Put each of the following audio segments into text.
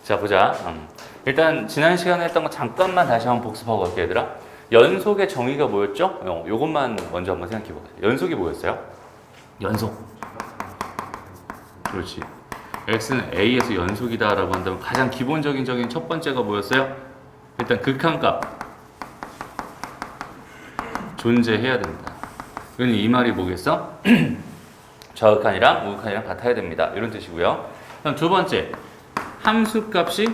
자, 보자. 일단 지난 시간에 했던 거 잠깐만 다시 한번 복습하고 갈게요, 얘들아. 연속의 정의가 뭐였죠? 요것만 먼저 한번 생각해 볼게요. 연속이 뭐였어요? 연속. 그렇지. x는 a에서 연속이다라고 한다면 가장 기본적인 정의 첫 번째가 뭐였어요? 일단 극한값 존재해야 된다. 이건 이 말이 뭐겠어? 좌극한이랑 우극한이랑 같아야 됩니다. 이런 뜻이고요. 그럼 두 번째, 함수값이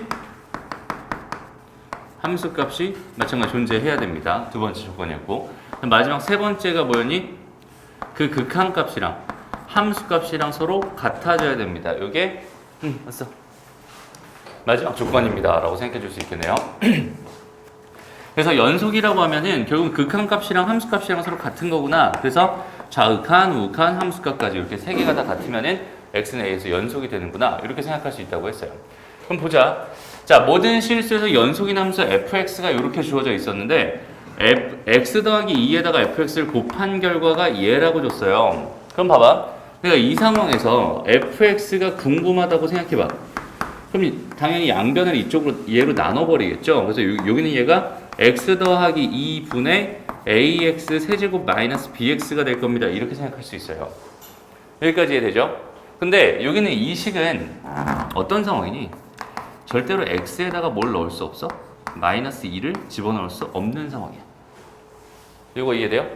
마찬가지 존재해야 됩니다. 두 번째 조건이었고, 마지막 세 번째가 뭐였니? 그 극한값이랑 함수값이랑 서로 같아져야 됩니다. 이게 맞어. 마지막 조건입니다. 라고 생각해 줄 수 있겠네요. 그래서 연속이라고 하면은 결국 극한값이랑 함수값이랑 서로 같은 거구나. 그래서 좌극한, 우극한, 함수값까지 이렇게 세 개가 다 같으면은 x는 a에서 연속이 되는구나. 이렇게 생각할 수 있다고 했어요. 그럼 보자. 자, 모든 실수에서 연속인 함수 fx가 이렇게 주어져 있었는데 x 더하기 2에다가 fx를 곱한 결과가 얘라고 줬어요. 그럼 봐봐. 그러니까 이 상황에서 fx가 궁금하다고 생각해봐. 그럼 당연히 양변을 이쪽으로 얘로 나눠버리겠죠. 그래서 여기는 얘가 x 더하기 2분의 ax 세제곱 마이너스 bx가 될 겁니다. 이렇게 생각할 수 있어요. 여기까지 이해되죠? 근데 여기는 이 식은 어떤 상황이니? 절대로 x에다가 뭘 넣을 수 없어? 마이너스 2를 집어넣을 수 없는 상황이야. 이거 이해돼요?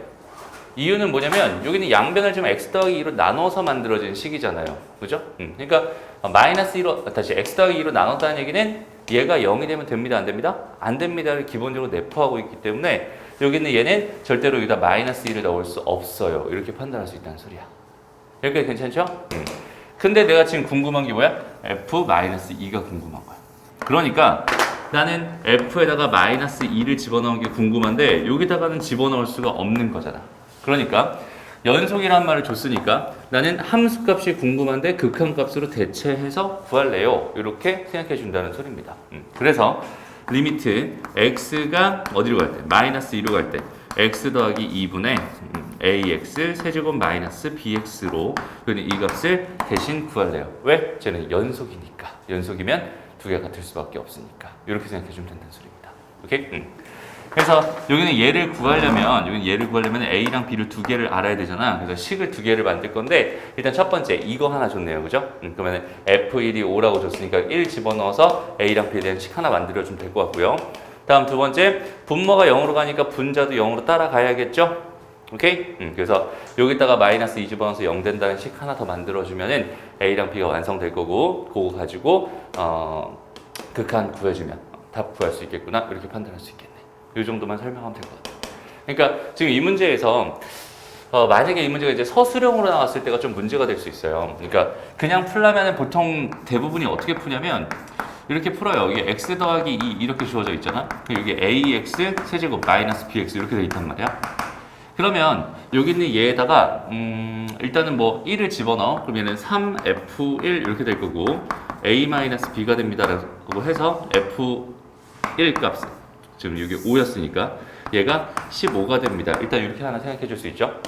이유는 뭐냐면 여기는 양변을 좀 x 더하기 2로 나눠서 만들어진 식이잖아요. 그죠? 그러니까 마이너스 2로 다시 x 더하기 2로 나눴다는 얘기는 얘가 0이 되면 됩니다. 안 됩니다? 안 됩니다를 기본적으로 내포하고 있기 때문에 여기는 얘는 절대로 여기다 마이너스 2를 넣을 수 없어요. 이렇게 판단할 수 있다는 소리야. 여기까지 괜찮죠? 근데 내가 지금 궁금한 게 뭐야? f-2가 궁금한 거야. 그러니까 나는 f에다가 마이너스 2를 집어넣은 게 궁금한데 여기다가는 집어넣을 수가 없는 거잖아. 그러니까 연속이란 말을 줬으니까 나는 함수값이 궁금한데 극한값으로 대체해서 구할래요. 이렇게 생각해 준다는 소리입니다. 그래서 리미트 x가 어디로 갈 때? 마이너스 2로 갈 때 x 더하기 2분의 ax 세제곱 마이너스 bx로 그는 이 값을 대신 구할래요. 왜? 쟤는 연속이니까. 연속이면 두 개가 같을 수밖에 없으니까. 이렇게 생각해 주면 된다는 소리입니다. 오케이? 그래서 여기는 얘를 구하려면 a랑 b를 두 개를 알아야 되잖아. 그래서 식을 두 개를 만들 건데 일단 첫 번째 이거 하나 줬네요. 그죠? 그러면 f1이 5라고 줬으니까 1 집어넣어서 a랑 b에 대한 식 하나 만들어주면 될 것 같고요. 다음 두 번째 분모가 0으로 가니까 분자도 0으로 따라가야겠죠? 오케이? 그래서 여기다가 마이너스 2 집어넣어서 0 된다는 식 하나 더 만들어주면은 a랑 b가 완성될 거고 그거 가지고 극한 구해주면 답 구할 수 있겠구나. 이렇게 판단할 수 있겠네. 이 정도만 설명하면 될 것 같아요. 그러니까 지금 이 문제에서 만약에 이 문제가 이제 서술형으로 나왔을 때가 좀 문제가 될 수 있어요. 그러니까 그냥 풀려면 보통 대부분이 어떻게 푸냐면 이렇게 풀어요. 이게 x 더하기 2 이렇게 주어져 있잖아. 여기 ax 세제곱 마이너스 bx 이렇게 돼 있단 말이야. 그러면 여기 있는 얘에다가 일단은 뭐 1을 집어넣어. 그럼 얘는 3f1 이렇게 될 거고 a-b가 됩니다. 라고 해서 f1 값은 지금 여기 5였으니까 얘가 15가 됩니다. 일단 이렇게 하나 생각해 줄 수 있죠?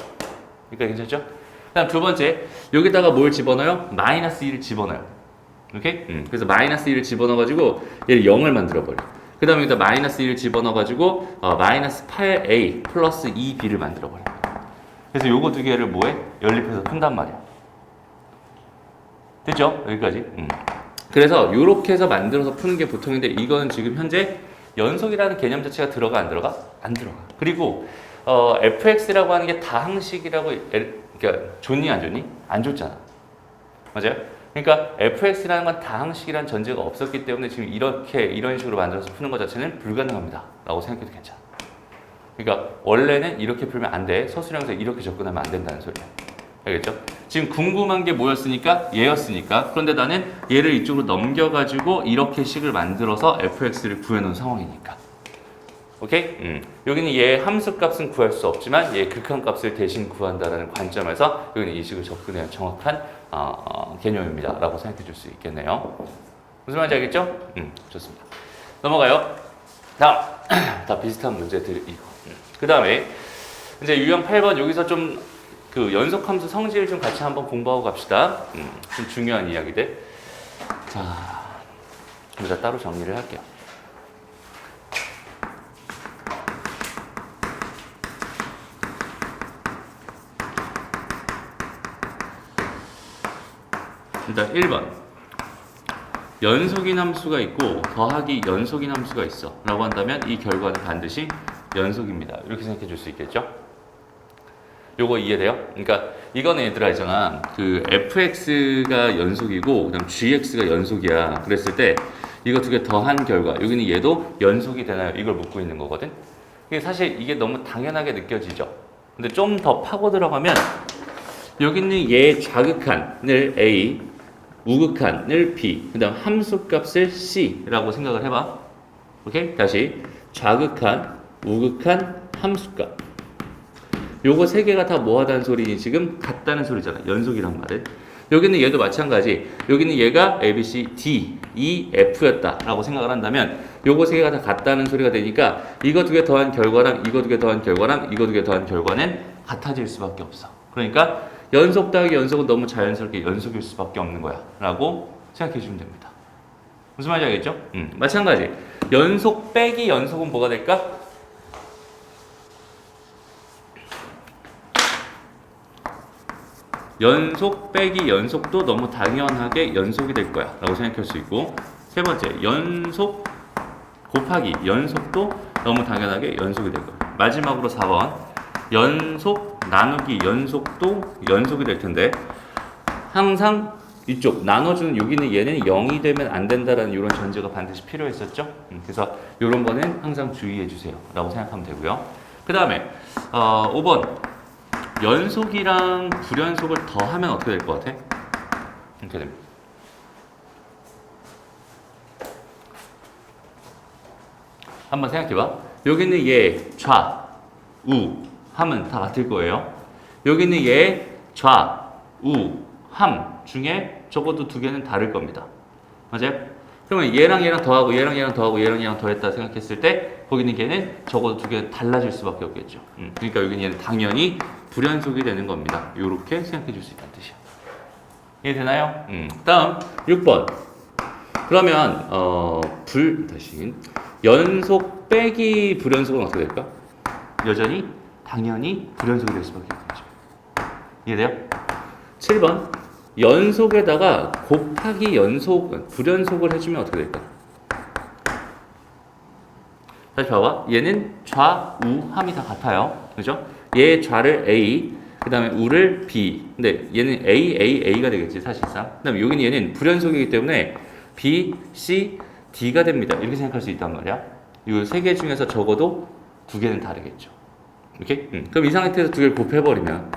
그러니까 괜찮죠? 다음 두 번째 여기다가 뭘 집어넣어요? 마이너스 2를 집어넣어요. 오케이? 그래서 마이너스 2를 집어넣어가지고 얘를 0을 만들어버려. 그 다음에 여기다 마이너스 2를 집어넣어가지고 마이너스 8a 플러스 2b를 만들어버려. 그래서 요거 두 개를 뭐해? 연립해서 푼단 말이야. 됐죠? 여기까지. 그래서 요렇게 해서 만들어서 푸는 게 보통인데 이거는 지금 현재 연속이라는 개념 자체가 들어가 안 들어가? 안 들어가. 그리고 fx라고 하는 게 다항식이라고 그러니까 좋니 안 좋니? 안 좋잖아. 맞아요? 그러니까 fx라는 건 다항식이라는 전제가 없었기 때문에 지금 이런 식으로 만들어서 푸는 것 자체는 불가능합니다. 라고 생각해도 괜찮아. 그러니까 원래는 이렇게 풀면 안 돼. 서술형에서 이렇게 접근하면 안 된다는 소리야. 알겠죠? 지금 궁금한 게 뭐였으니까? 얘였으니까. 그런데 나는 얘를 이쪽으로 넘겨가지고 이렇게 식을 만들어서 fx를 구해놓은 상황이니까. 오케이? 여기는 얘 함수값은 구할 수 없지만 얘 극한값을 대신 구한다는 관점에서 여기는 이 식을 접근해야 정확한 개념입니다. 라고 생각해 줄 수 있겠네요. 무슨 말인지 알겠죠? 좋습니다. 넘어가요. 다음. 다 비슷한 문제들 이거. 그 다음에 이제 유형 8번 여기서 좀 그 연속함수 성질 좀 같이 한번 공부하고 갑시다. 좀 중요한 이야기들. 자, 여기다 따로 정리를 할게요. 일단 1번 연속인 함수가 있고 더하기 연속인 함수가 있어 라고 한다면 이 결과는 반드시 연속입니다. 이렇게 생각해 줄 수 있겠죠? 요거 이해돼요? 그러니까 이거는 얘들아 있잖아, 그 fx가 연속이고 그다음 gx가 연속이야. 그랬을 때 이거 두 개 더한 결과, 여기는 얘도 연속이 되나요? 이걸 묻고 있는 거거든. 이게 사실 이게 너무 당연하게 느껴지죠. 근데 좀 더 파고 들어가면 여기는 얘 좌극한을 a, 우극한을 b, 그 다음 함수값을 c라고 생각을 해봐. 오케이? 다시 좌극한, 우극한, 함수값. 요거 세 개가 다 뭐하다는 소리니? 지금 같다는 소리잖아. 연속이란 말은. 여기는 얘도 마찬가지. 여기는 얘가 A, B, C, D, E, F였다 라고 생각을 한다면 요거 세 개가 다 같다는 소리가 되니까 이거 두 개 더한 결과랑 이거 두 개 더한 결과랑 이거 두 개 더한 결과는 같아질 수밖에 없어. 그러니까 연속 더하기 연속은 너무 자연스럽게 연속일 수밖에 없는 거야 라고 생각해 주시면 됩니다. 무슨 말인지 알겠죠? 마찬가지. 연속 빼기 연속은 뭐가 될까? 연속 빼기 연속도 너무 당연하게 연속이 될 거야 라고 생각할 수 있고, 세 번째 연속 곱하기 연속도 너무 당연하게 연속이 될 거야. 마지막으로 4번 연속 나누기 연속도 연속이 될 텐데 항상 이쪽 나눠주는 여기는 얘는 0이 되면 안 된다라는 이런 전제가 반드시 필요했었죠. 그래서 이런 거는 항상 주의해 주세요 라고 생각하면 되고요. 그 다음에 5번 연속이랑 불연속을 더하면 어떻게 될 것 같아? 이렇게 됩니다. 한번 생각해봐. 여기는 얘 좌, 우, 함은 다 같을 거예요. 여기는 얘 좌, 우, 함 중에 적어도 두 개는 다를 겁니다. 맞아요? 그러면 얘랑 얘랑 더하고 얘랑 얘랑 더하고 얘랑 얘랑 더했다 생각했을 때 거기는 걔는 적어도 두 개 달라질 수밖에 없겠죠. 그러니까 여기는 얘는 당연히 불연속이 되는 겁니다. 이렇게 생각해 줄 수 있다는 뜻이야. 이해되나요? 다음 6번. 그러면 다시 연속 빼기 불연속은 어떻게 될까? 여전히 당연히 불연속이 될 수밖에 없겠죠. 이해돼요? 7번 연속에다가 곱하기 연속 불연속을 해주면 어떻게 될까? 다시 봐봐. 얘는 좌, 우, 함이 다 같아요. 그죠? 얘 좌를 A, 그 다음에 우를 B. 근데 얘는 A가 되겠지, 사실상. 그 다음에 여기는 얘는 불연속이기 때문에 B, C, D가 됩니다. 이렇게 생각할 수 있단 말이야. 이 세 개 중에서 적어도 두 개는 다르겠죠. 오케이? 그럼 이 상태에서 두 개를 곱해버리면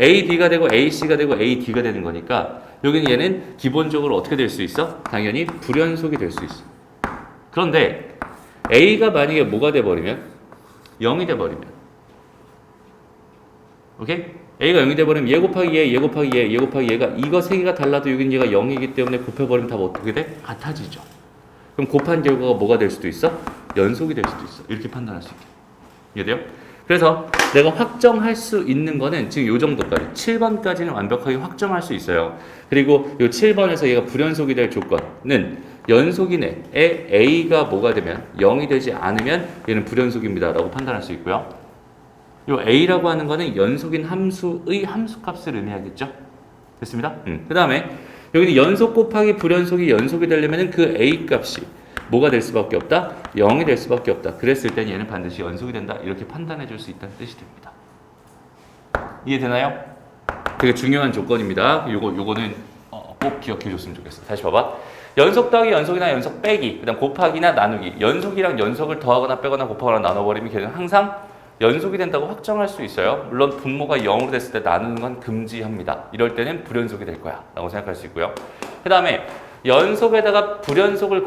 A, B가 되고 A, C가 되고 A, D가 되는 거니까 여기는 얘는 기본적으로 어떻게 될 수 있어? 당연히 불연속이 될 수 있어. 그런데 A가 만약에 뭐가 돼버리면? 0이 돼버리면. 오케이? A가 0이 돼버리면 얘 곱하기 얘, 얘 곱하기 얘, 얘 곱하기 얘가 이거 세 개가 달라도 여기는 얘가 0이기 때문에 곱해버리면 답 어떻게 돼? 같아지죠. 그럼 곱한 결과가 뭐가 될 수도 있어? 연속이 될 수도 있어. 이렇게 판단할 수 있게. 이해돼요? 그래서 내가 확정할 수 있는 거는 지금 요 정도까지 7번까지는 완벽하게 확정할 수 있어요. 그리고 요 7번에서 얘가 불연속이 될 조건은 연속인의 A가 뭐가 되면 0이 되지 않으면 얘는 불연속입니다 라고 판단할 수 있고요. 요 A라고 하는 거는 연속인 함수의 함수값을 의미하겠죠. 됐습니다. 그 다음에 여기는 연속 곱하기 불연속이 연속이 되려면 그 A 값이 뭐가 될 수밖에 없다? 0이 될 수밖에 없다. 그랬을 땐 얘는 반드시 연속이 된다. 이렇게 판단해 줄 수 있다는 뜻이 됩니다. 이해되나요? 되게 중요한 조건입니다. 요거는 꼭 기억해 줬으면 좋겠어. 다시 봐봐. 연속 더하기 연속이나 연속 빼기, 그 다음 곱하기나 나누기. 연속이랑 연속을 더하거나 빼거나 곱하거나 나눠버리면 걔는 항상 연속이 된다고 확정할 수 있어요. 물론 분모가 0으로 됐을 때 나누는 건 금지합니다. 이럴 때는 불연속이 될 거야 라고 생각할 수 있고요. 그 다음에 연속에다가 불연속을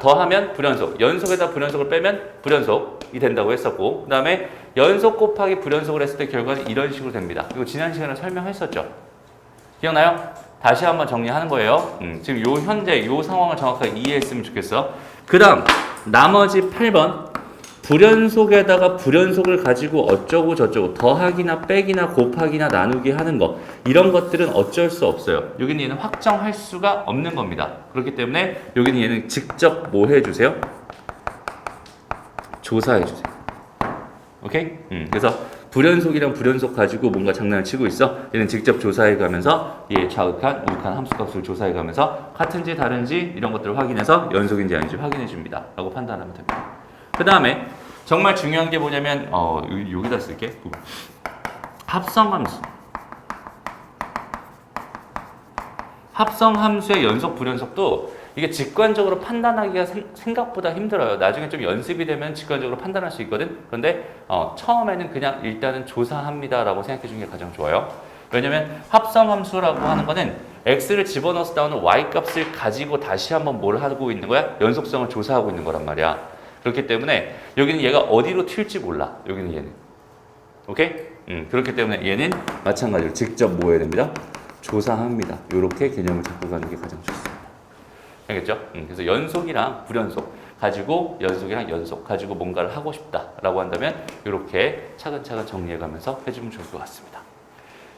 더하면 불연속, 연속에다 불연속을 빼면 불연속이 된다고 했었고, 그 다음에 연속 곱하기 불연속을 했을 때 결과는 이런 식으로 됩니다. 이거 지난 시간에 설명했었죠. 기억나요? 다시 한번 정리하는 거예요. 지금 현재 요 상황을 정확하게 이해했으면 좋겠어. 그 다음 나머지 8번 불연속에다가 불연속을 가지고 어쩌고 저쩌고 더하기나 빼기나 곱하기나 나누기 하는 거 이런 것들은 어쩔 수 없어요. 여기는 얘는 확정할 수가 없는 겁니다. 그렇기 때문에 여기는 얘는 직접 뭐 해주세요? 조사해주세요. 오케이? 그래서 불연속이랑 불연속 가지고 뭔가 장난을 치고 있어. 얘는 직접 조사해가면서 얘 좌극한, 우극한 함수값을 조사해가면서 같은지 다른지 이런 것들을 확인해서 연속인지 아닌지 확인해줍니다. 라고 판단하면 됩니다. 그 다음에 정말 중요한 게 뭐냐면 여기다 쓸게. 합성함수. 합성함수의 연속 불연속도 이게 직관적으로 판단하기가 생각보다 힘들어요. 나중에 좀 연습이 되면 직관적으로 판단할 수 있거든. 그런데 처음에는 그냥 일단은 조사합니다 라고 생각해 주는 게 가장 좋아요. 왜냐면 합성함수라고 하는 거는 x를 집어넣어서 나오는 y 값을 가지고 다시 한번 뭘 하고 있는 거야? 연속성을 조사하고 있는 거란 말이야. 그렇기 때문에 여기는 얘가 어디로 튈지 몰라. 여기는 얘는. 오케이? 그렇기 때문에 얘는 마찬가지로 직접 뭐 해야 됩니다? 조사합니다. 이렇게 개념을 잡고 가는 게 가장 좋습니다. 알겠죠? 그래서 연속이랑 불연속 가지고 연속이랑 연속 가지고 뭔가를 하고 싶다라고 한다면 이렇게 차근차근 정리해가면서 해주면 좋을 것 같습니다.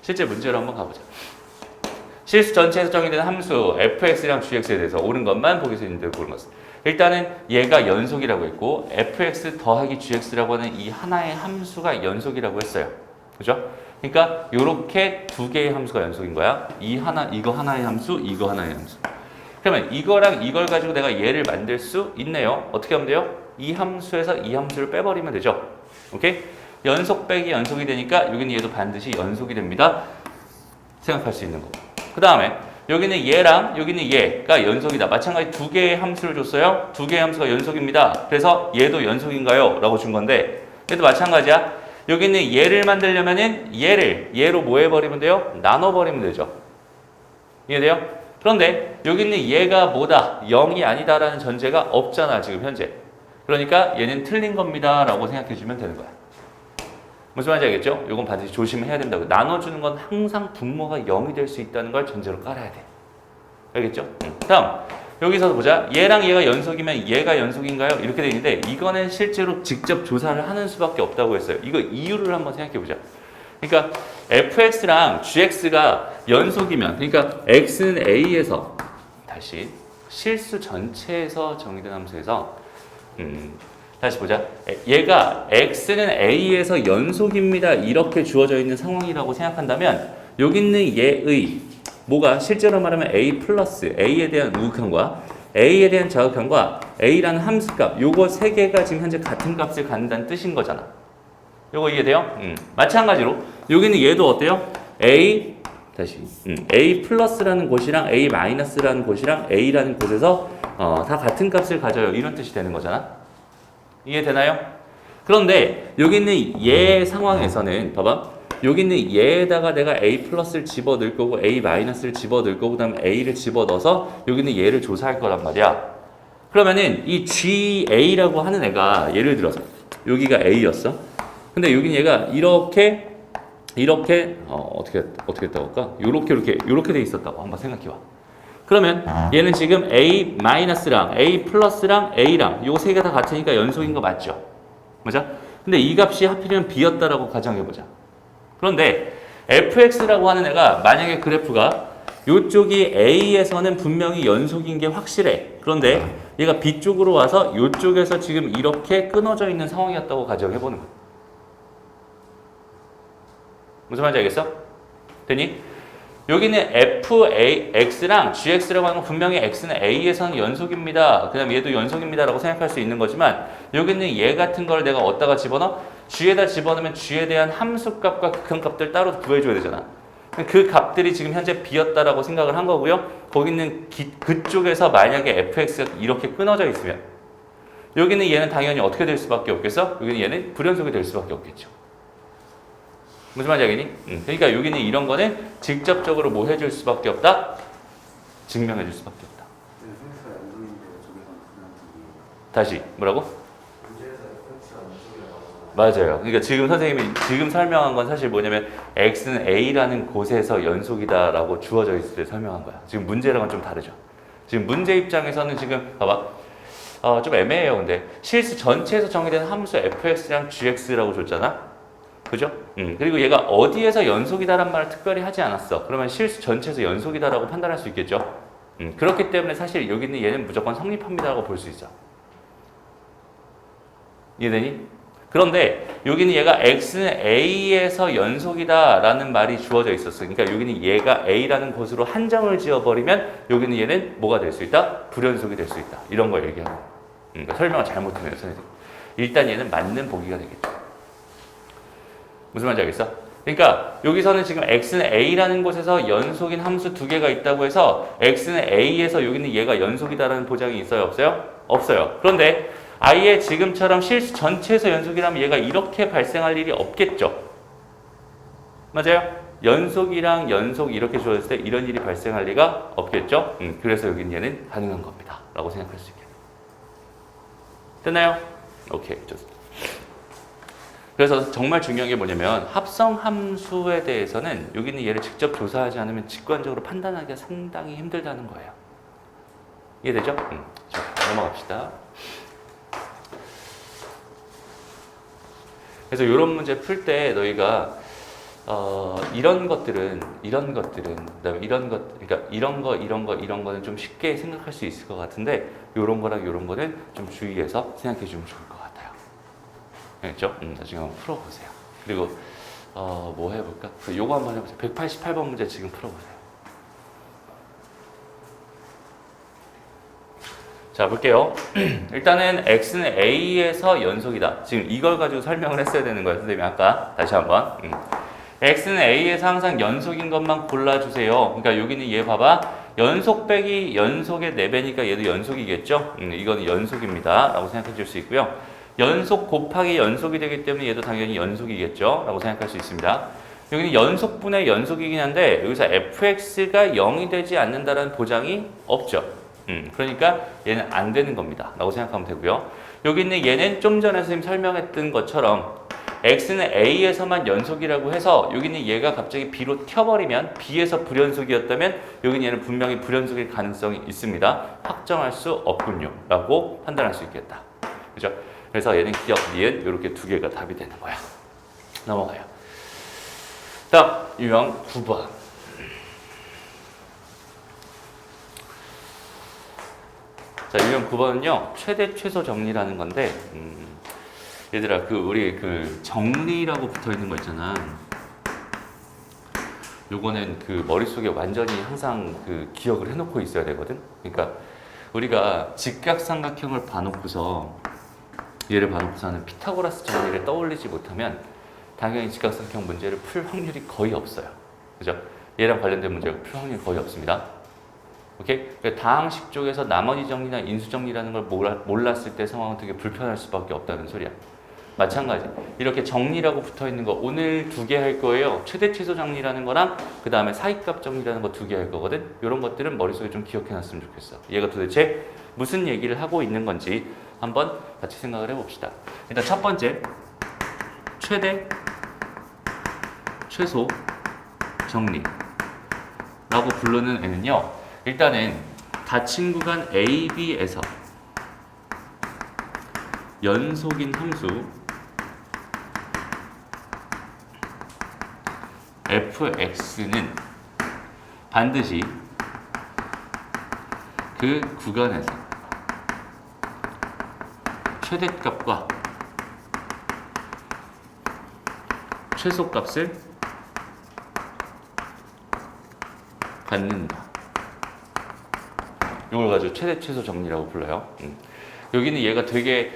실제 문제로 한번 가보자. 실수 전체에서 정의된 함수 fx랑 gx에 대해서 옳은 것만 보기 있는데 고른 것은 일단은 얘가 연속이라고 했고 fx 더하기 gx라고 하는 이 하나의 함수가 연속이라고 했어요. 그죠? 그러니까 이렇게 두 개의 함수가 연속인 거야. 이거 하나의 함수, 이거 하나의 함수. 그러면 이거랑 이걸 가지고 내가 얘를 만들 수 있네요. 어떻게 하면 돼요? 이 함수에서 이 함수를 빼버리면 되죠. 오케이? 연속 빼기 연속이 되니까 여기는 얘도 반드시 연속이 됩니다. 생각할 수 있는 거. 그 다음에 여기는 얘랑 여기는 얘가 연속이다. 마찬가지 두 개의 함수를 줬어요. 두 개의 함수가 연속입니다. 그래서 얘도 연속인가요? 라고 준 건데 얘도 마찬가지야. 여기는 얘를 만들려면은 얘로 뭐 해버리면 돼요? 나눠버리면 되죠. 이해돼요? 그런데 여기는 얘가 뭐다? 0이 아니다라는 전제가 없잖아 지금 현재. 그러니까 얘는 틀린 겁니다 라고 생각해주면 되는 거야. 무슨 말인지 알겠죠? 이건 반드시 조심해야 된다고. 나눠주는 건 항상 분모가 0이 될 수 있다는 걸 전제로 깔아야 돼. 알겠죠? 다음 여기서 보자. 얘랑 얘가 연속이면 얘가 연속인가요? 이렇게 돼 있는데 이거는 실제로 직접 조사를 하는 수밖에 없다고 했어요. 이거 이유를 한번 생각해 보자. 그러니까 fx랑 gx가 연속이면 그러니까 x는 a에서 다시 실수 전체에서 정의된 함수에서 다시 보자. 얘가 x는 a에서 연속입니다. 이렇게 주어져 있는 상황이라고 생각한다면 여기 있는 얘의 뭐가 실제로 말하면 a 플러스 a에 대한 우극함과 a에 대한 좌극함과 a라는 함수값 요거 세 개가 지금 현재 같은 값을 갖는다는 뜻인 거잖아. 요거 이해돼요? 마찬가지로 여기는 얘도 어때요? a 플러스라는 곳이랑 a 마이너스라는 곳이랑 a라는 곳에서 다 같은 값을 가져요. 이런 뜻이 되는 거잖아. 이해되나요? 그런데 여기 있는 얘 상황에서는 봐봐. 여기 있는 얘에다가 내가 a 플러스를 집어넣을 거고 a 마이너스를 집어넣을 거고 그다음에 a를 집어넣어서 여기 있는 얘를 조사할 거란 말이야. 그러면은 이 GA라고 하는 애가 예를 들어서 여기가 A였어. 근데 여기는 얘가 이렇게 어떻게 했다고 할까? 요렇게 돼 있었다고 한번 생각해 봐. 그러면 얘는 지금 A 마이너스랑 A 플러스랑 A랑 요 세 개 다 같으니까 연속인 거 맞죠? 맞아? 근데 이 값이 하필이면 B였다라고 가정해 보자. 그런데 fx라고 하는 애가 만약에 그래프가 이쪽이 a에서는 분명히 연속인 게 확실해. 그런데 얘가 b 쪽으로 와서 이쪽에서 지금 이렇게 끊어져 있는 상황이었다고 가정해 보는 거야. 무슨 말인지 알겠어? 되니? 여기는 fx랑 gx라고 하는 건 분명히 x는 a에서는 연속입니다. 그 다음에 얘도 연속입니다 라고 생각할 수 있는 거지만 여기는 얘 같은 걸 내가 어디다가 집어넣어? g에다 집어넣으면 g에 대한 함수값과 극한값들 따로 구해줘야 되잖아. 그 값들이 지금 현재 b였다라고 생각을 한 거고요. 거기 있는 그쪽에서 만약에 fx가 이렇게 끊어져 있으면 여기는 얘는 당연히 어떻게 될 수밖에 없겠어? 여기는 얘는 불연속이 될 수밖에 없겠죠. 무슨 말인지 알겠니? 그러니까 여기는 이런 거는 직접적으로 뭐 해줄 수밖에 없다? 증명해줄 수밖에 없다. 다시 뭐라고? 맞아요. 그러니까 지금 선생님이 지금 설명한 건 사실 뭐냐면 x는 a라는 곳에서 연속이다라고 주어져 있을 때 설명한 거야. 지금 문제랑은 좀 다르죠. 지금 문제 입장에서는 지금 봐봐. 좀 애매해요. 근데 실수 전체에서 정의된 함수 fx랑 gx라고 줬잖아. 그죠? 그리고 얘가 어디에서 연속이다란 말을 특별히 하지 않았어. 그러면 실수 전체에서 연속이다라고 판단할 수 있겠죠? 그렇기 때문에 사실 여기 있는 얘는 무조건 성립합니다라고 볼 수 있어. 이해되니? 그런데 여기는 얘가 x는 a에서 연속이다라는 말이 주어져 있었어. 그러니까 여기는 얘가 a라는 것으로 한정을 지어버리면 여기는 얘는 뭐가 될 수 있다? 불연속이 될 수 있다. 이런 걸 얘기하고. 그러니까 설명을 잘못하네요, 선생님. 일단 얘는 맞는 보기가 되겠죠. 무슨 말인지 알겠어? 그러니까 여기서는 지금 x는 a라는 곳에서 연속인 함수 두 개가 있다고 해서 x는 a에서 여기는 얘가 연속이다라는 보장이 있어요? 없어요? 없어요. 그런데 아예 지금처럼 실수 전체에서 연속이라면 얘가 이렇게 발생할 일이 없겠죠. 맞아요? 연속이랑 연속 이렇게 주어졌을 때 이런 일이 발생할 리가 없겠죠. 그래서 여기는 얘는 가능한 겁니다. 라고 생각할 수 있겠네요. 됐나요? 오케이, 좋습니다. 그래서 정말 중요한 게 뭐냐면 합성 함수에 대해서는 여기는 얘를 직접 조사하지 않으면 직관적으로 판단하기가 상당히 힘들다는 거예요. 이해되죠? 자, 넘어갑시다. 그래서 이런 문제 풀 때 너희가 이런 것들은 그다음에 그러니까 이런 거는 좀 쉽게 생각할 수 있을 것 같은데 이런 거랑 이런 거는 좀 주의해서 생각해 주면 좋을 것 같아요. 알겠죠? 나중에 한번 풀어보세요. 그리고 뭐 해볼까? 요거 한번 해보세요. 188번 문제 지금 풀어보세요. 자, 볼게요. 일단은 x는 a에서 연속이다. 지금 이걸 가지고 설명을 했어야 되는 거예요, 선생님이 아까. 다시 한번. x는 a에서 항상 연속인 것만 골라주세요. 그러니까 여기는 얘 봐봐. 연속 빼기 연속의 4배니까 얘도 연속이겠죠? 이거는 연속입니다. 라고 생각해 줄 수 있고요. 연속 곱하기 연속이 되기 때문에 얘도 당연히 연속이겠죠? 라고 생각할 수 있습니다. 여기는 연속분의 연속이긴 한데 여기서 fx가 0이 되지 않는다는 보장이 없죠. 그러니까 얘는 안 되는 겁니다. 라고 생각하면 되고요. 여기 있는 얘는 좀 전에 선생님 설명했던 것처럼 x는 a에서만 연속이라고 해서 여기 있는 얘가 갑자기 b로 튀어버리면 b에서 불연속이었다면 여기는 얘는 분명히 불연속일 가능성이 있습니다. 확정할 수 없군요. 라고 판단할 수 있겠다. 그죠? 그래서 얘는 기억, 니은 이렇게 두 개가 답이 되는 거야. 넘어가요. 다음 유형 9번. 자, 유형 9번은요, 최대 최소 정리라는 건데, 얘들아, 우리 정리라고 붙어 있는 거 있잖아. 요거는 머릿속에 완전히 항상 기억을 해놓고 있어야 되거든. 그러니까 우리가 직각삼각형을 봐놓고서 얘를 봐놓고서는 피타고라스 정리를 떠올리지 못하면 당연히 직각삼각형 문제를 풀 확률이 거의 없어요. 그죠? 얘랑 관련된 문제가 풀 확률이 거의 없습니다. 오케이? 그러니까 다항식 쪽에서 나머지 정리나 인수 정리라는 걸 몰랐을 때 상황은 되게 불편할 수밖에 없다는 소리야. 마찬가지. 이렇게 정리라고 붙어 있는 거 오늘 2개 할 거예요. 최대 최소 정리라는 거랑 그 다음에 사이값 정리라는 거 2개 할 거거든. 이런 것들은 머릿속에 좀 기억해 놨으면 좋겠어. 얘가 도대체 무슨 얘기를 하고 있는 건지 한번 같이 생각을 해봅시다. 일단 첫 번째, 최대 최소 정리라고 부르는 애는요. 일단은 닫힌 구간 AB에서 연속인 함수 fx는 반드시 그 구간에서 최대값과 최소값을 갖는다. 이걸 가지고 최대 최소 정리라고 불러요. 여기는 얘가 되게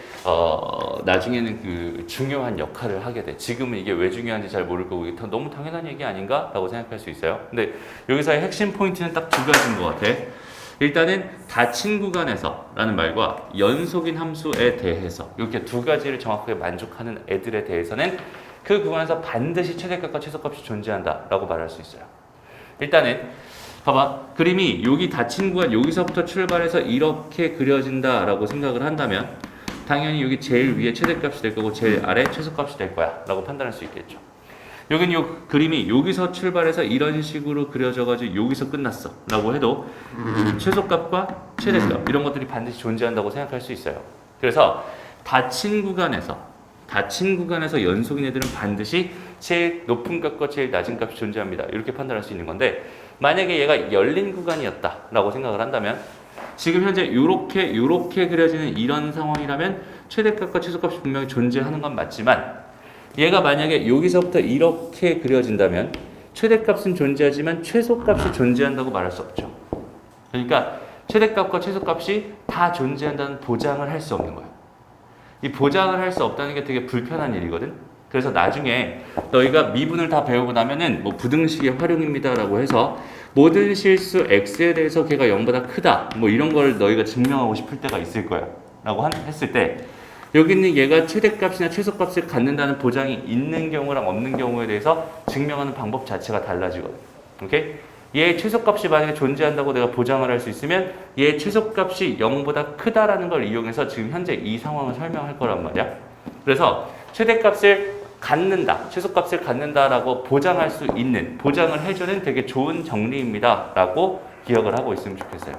나중에는 중요한 역할을 하게 돼. 지금은 이게 왜 중요한지 잘 모를 거고 이게 너무 당연한 얘기 아닌가? 라고 생각할 수 있어요. 근데 여기서의 핵심 포인트는 딱 2가지인 것 같아. 일단은 닫힌 구간에서 라는 말과 연속인 함수에 대해서 이렇게 2가지를 정확하게 만족하는 애들에 대해서는 그 구간에서 반드시 최대값과 최소값이 존재한다 라고 말할 수 있어요. 일단은 봐봐. 그림이 여기 닫힌 구간 여기서부터 출발해서 이렇게 그려진다 라고 생각을 한다면 당연히 여기 제일 위에 최대값이 될 거고 제일 아래 최소값이 될 거야 라고 판단할 수 있겠죠. 여긴 요 그림이 여기서 출발해서 이런 식으로 그려져가지고 여기서 끝났어 라고 해도 최소값과 최대값 이런 것들이 반드시 존재한다고 생각할 수 있어요. 그래서 닫힌 구간에서 연속인 애들은 반드시 제일 높은 값과 제일 낮은 값이 존재합니다. 이렇게 판단할 수 있는 건데, 만약에 얘가 열린 구간이었다 라고 생각을 한다면, 지금 현재 요렇게 그려지는 이런 상황이라면 최대값과 최소값이 분명히 존재하는 건 맞지만, 얘가 만약에 여기서부터 이렇게 그려진다면 최대값은 존재하지만 최소값이 존재한다고 말할 수 없죠. 그러니까 최대값과 최소값이 다 존재한다는 보장을 할 수 없는 거예요. 이 보장을 할 수 없다는 게 되게 불편한 일이거든. 그래서 나중에 너희가 미분을 다 배우고 나면은 뭐 부등식의 활용입니다라고 해서 모든 실수 x에 대해서 걔가 0보다 크다 뭐 이런 걸 너희가 증명하고 싶을 때가 있을 거야 라고 했을 때, 여기 있는 얘가 최대값이나 최소값을 갖는다는 보장이 있는 경우랑 없는 경우에 대해서 증명하는 방법 자체가 달라지거든. 오케이? 얘의 최소값이 만약에 존재한다고 내가 보장을 할 수 있으면 얘의 최소값이 0보다 크다라는 걸 이용해서 지금 현재 이 상황을 설명할 거란 말이야. 그래서 최대값을 갖는다, 최소값을 갖는다라고 보장할 수 있는, 보장을 해주는 되게 좋은 정리입니다 라고 기억을 하고 있으면 좋겠어요.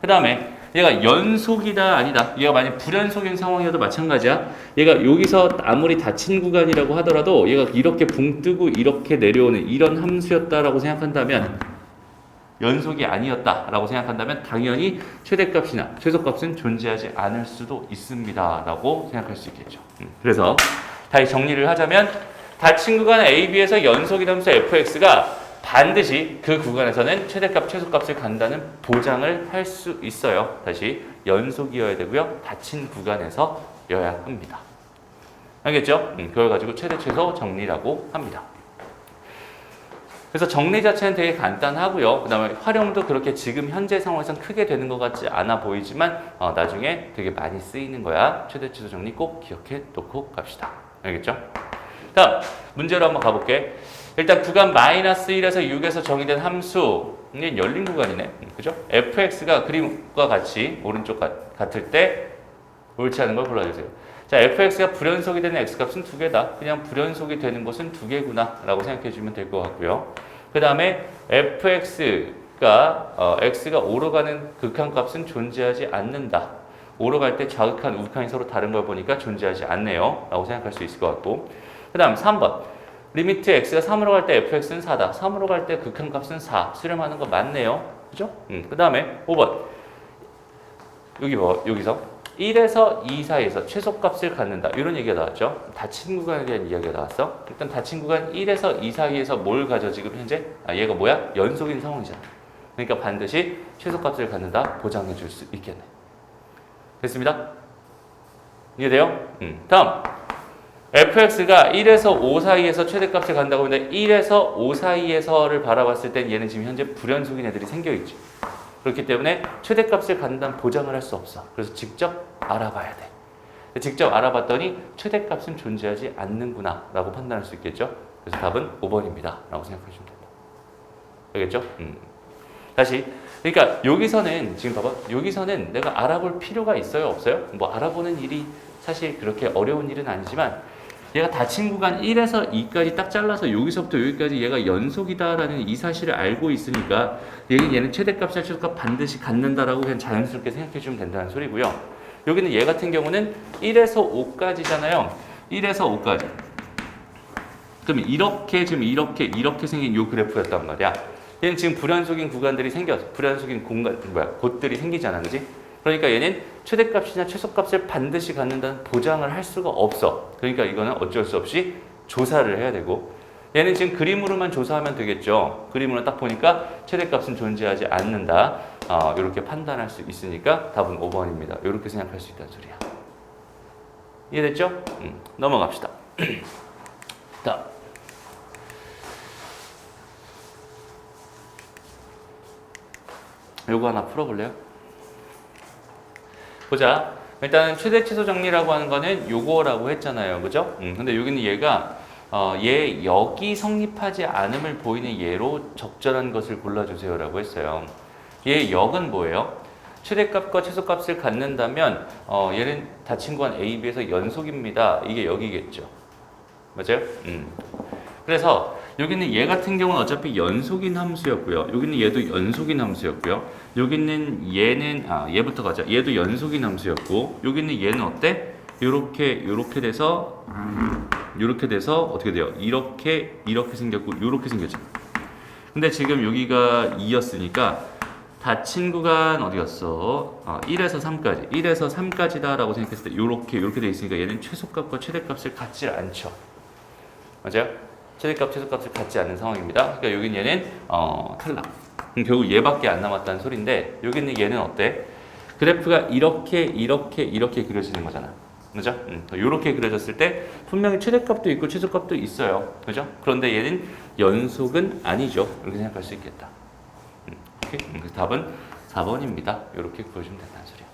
그 다음에 얘가 연속이다 아니다, 얘가 만약 불연속인 상황이어도 마찬가지야. 얘가 여기서 아무리 닫힌 구간이라고 하더라도 얘가 이렇게 붕 뜨고 이렇게 내려오는 이런 함수였다라고 생각한다면, 연속이 아니었다라고 생각한다면 당연히 최대값이나 최소값은 존재하지 않을 수도 있습니다라고 생각할 수 있겠죠. 그래서 다시 정리를 하자면, 닫힌 구간 AB에서 연속인 함수 fx가 반드시 그 구간에서는 최대값, 최소값을 갖는다는 보장을 할 수 있어요. 다시 연속이어야 되고요. 닫힌 구간에서여야 합니다. 알겠죠? 그걸 가지고 최대, 최소 정리라고 합니다. 그래서 정리 자체는 되게 간단하고요. 그 다음에 활용도 그렇게 지금 현재 상황에서는 크게 되는 것 같지 않아 보이지만 나중에 되게 많이 쓰이는 거야. 최대, 최소 정리 꼭 기억해 놓고 갑시다. 알겠죠? 다음 문제로 한번 가볼게. 일단 구간 -1에서 6에서 정의된 함수는 열린 구간이네. 그죠? fx가 그림과 같이 오른쪽 같을 때 옳지 않은 걸 골라주세요. 자, fx가 불연속이 되는 x값은 2개다. 그냥 불연속이 되는 것은 2개구나 라고 생각해 주면 될 것 같고요. 그 다음에 fx가 x가 5로 가는 극한값은 존재하지 않는다. 5로 갈 때 좌극한 우극한이 서로 다른 걸 보니까 존재하지 않네요 라고 생각할 수 있을 것 같고, 그 다음 3번 리미트 x가 3으로 갈 때 fx는 4다. 3으로 갈 때 극한값은 4. 수렴하는 거 맞네요. 그죠? 그 다음에 5번 여기서 1에서 2 사이에서 최소값을 갖는다. 이런 얘기가 나왔죠. 닫힌 구간에 대한 이야기가 나왔어. 일단 닫힌 구간 1에서 2 사이에서 뭘 가져 지금 현재? 얘가 뭐야? 연속인 상황이잖아. 그러니까 반드시 최소값을 갖는다. 보장해 줄 수 있겠네. 됐습니다? 이해돼요? 다음 fx가 1에서 5 사이에서 최대값을 간다고 하는데 1에서 5 사이에서를 바라봤을 땐 얘는 지금 현재 불연속인 애들이 생겨있죠. 그렇기 때문에 최대값을 갖는다는 보장을 할 수 없어. 그래서 직접 알아봐야 돼. 직접 알아봤더니 최대값은 존재하지 않는구나 라고 판단할 수 있겠죠. 그래서 답은 5번입니다 라고 생각해 주면 된다. 알겠죠? 다시, 그러니까 여기서는 지금 봐봐, 여기서는 내가 알아볼 필요가 있어요 없어요? 뭐 알아보는 일이 사실 그렇게 어려운 일은 아니지만, 얘가 닫힌 구간 1에서 2까지 딱 잘라서 여기서부터 여기까지 얘가 연속이다라는 이 사실을 알고 있으니까 얘는 최대값이나 최소값 반드시 갖는다라고 그냥 자연스럽게 생각해 주면 된다는 소리고요. 여기는 얘 같은 경우는 1에서 5까지잖아요. 1에서 5까지. 그럼 이렇게 지금 이렇게 생긴 요 그래프였단 말이야. 얘는 지금 불연속인 구간들이 생겨서 불연속인 곳들이 생기잖아, 그지? 그러니까 얘는 최대값이나 최소값을 반드시 갖는다는 보장을 할 수가 없어. 그러니까 이거는 어쩔 수 없이 조사를 해야 되고, 얘는 지금 그림으로만 조사하면 되겠죠. 그림으로 딱 보니까 최대값은 존재하지 않는다. 이렇게 판단할 수 있으니까 답은 5번입니다. 이렇게 생각할 수 있다는 소리야. 이해됐죠? 넘어갑시다. 다음. 요거 하나 풀어볼래요? 보자. 일단 최대 최소 정리라고 하는 거는 요거라고 했잖아요. 그죠? 근데 여기는 얘가 얘 여기 성립하지 않음을 보이는 예로 적절한 것을 골라주세요 라고 했어요. 얘 역은 뭐예요? 최대값과 최소값을 갖는다면 얘는 닫힌 구간 A, B에서 연속입니다. 이게 여기겠죠. 맞아요? 그래서 여기는 얘 같은 경우는 어차피 연속인 함수였고요. 여기는 얘도 연속인 함수였고요. 여기는 얘는 얘부터 가자. 얘도 연속인 함수였고 여기는 얘는 어때? 요렇게 돼서 어떻게 돼요? 이렇게 생겼고 요렇게 생겼죠. 근데 지금 여기가 2였으니까 닫힌 구간 어디 갔어? 1에서 3까지. 1에서 3까지다라고 생각했을 때 요렇게 돼 있으니까 얘는 최소값과 최대값을 갖지 않죠. 맞아요? 최대값, 최소값을 갖지 않는 상황입니다. 그러니까 여기는 얘는 탈락. 결국 얘밖에 안 남았다는 소리인데 여기는 얘는 어때? 그래프가 이렇게 그려지는 거잖아. 그죠? 이렇게 그려졌을 때 분명히 최대값도 있고 최소값도 있어요. 그죠? 그런데 얘는 연속은 아니죠. 이렇게 생각할 수 있겠다. 오케이? 그래서 답은 4번입니다. 이렇게 보여주면 된다는 소리야.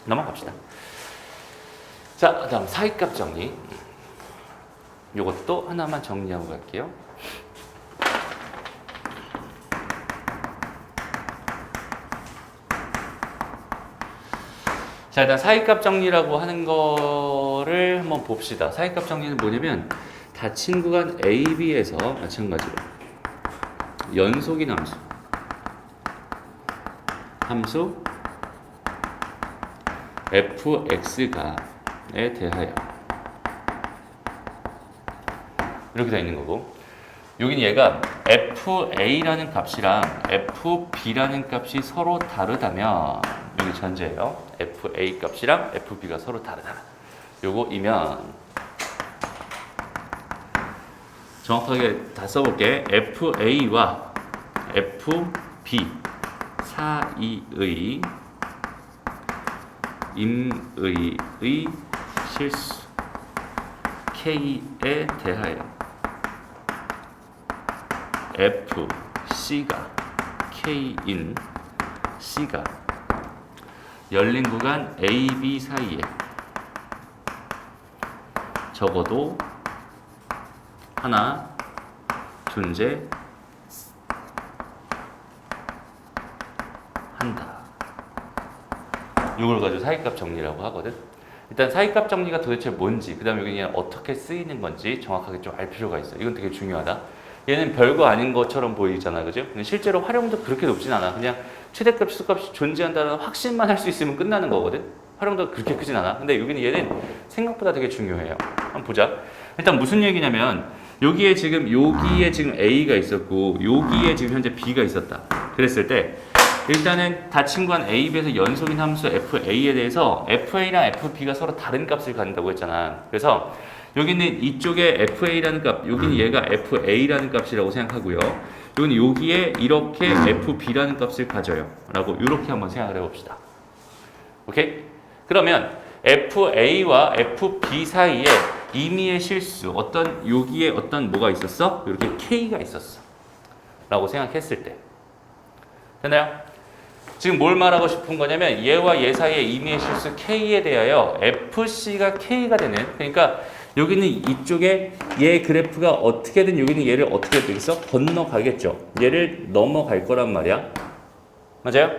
넘어갑시다. 자, 다음 사이값 정리. 이것도 하나만 정리하고 갈게요. 자, 일단 사이값 정리라고 하는 거를 한번 봅시다. 사이값 정리는 뭐냐면 닫힌 구간 A, B에서 마찬가지로 연속인 함수 fx가에 대하여 이렇게 되어 있는 거고 여긴 얘가 fa라는 값이랑 fb라는 값이 서로 다르다면 여기 전제예요. fa 값이랑 fb가 서로 다르다. 요거이면 정확하게 다 써볼게. fa와 fb 사이의 임의의 실수 k에 대하여 fc가 k인 c가 열린 구간 AB 사이에 적어도 하나 존재한다. 이걸 가지고 사이값 정리라고 하거든. 일단 사이값 정리가 도대체 뭔지, 그 다음에 여기 어떻게 쓰이는 건지 정확하게 좀 알 필요가 있어. 이건 되게 중요하다. 얘는 별거 아닌 것처럼 보이잖아, 그죠? 근데 실제로 활용도 그렇게 높진 않아. 그냥 최대값, 최소값이 존재한다는 확신만 할 수 있으면 끝나는 거거든. 활용도가 그렇게 크진 않아. 근데 여기는 얘는 생각보다 되게 중요해요. 한번 보자. 일단 무슨 얘기냐면 여기에 지금 A가 있었고 여기에 지금 현재 B가 있었다. 그랬을 때 일단은 닫힌 구간 A, B에서 연속인 함수 FA에 대해서 FA랑 FB가 서로 다른 값을 갖는다고 했잖아. 그래서 여기는 이쪽에 FA라는 값, 여기는 얘가 FA라는 값이라고 생각하고요. 여기는 여기에 이렇게 FB라는 값을 가져요. 라고 이렇게 한번 생각을 해봅시다. 오케이? 그러면 FA와 FB 사이에 임의의 실수, 여기에 어떤 뭐가 있었어? 이렇게 K가 있었어. 라고 생각했을 때. 됐나요? 지금 뭘 말하고 싶은 거냐면 얘와 얘 사이의 임의의 실수 K에 대하여 FC가 K가 되는, 그러니까 여기는 이쪽에 얘 그래프가 어떻게든 여기는 얘를 어떻게 되겠어? 건너가겠죠. 얘를 넘어갈 거란 말이야. 맞아요?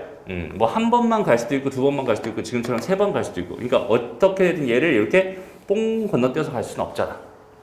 뭐 한 번만 갈 수도 있고 두 번만 갈 수도 있고 지금처럼 세 번 갈 수도 있고, 그러니까 어떻게든 얘를 이렇게 뽕 건너뛰어서 갈 수는 없잖아.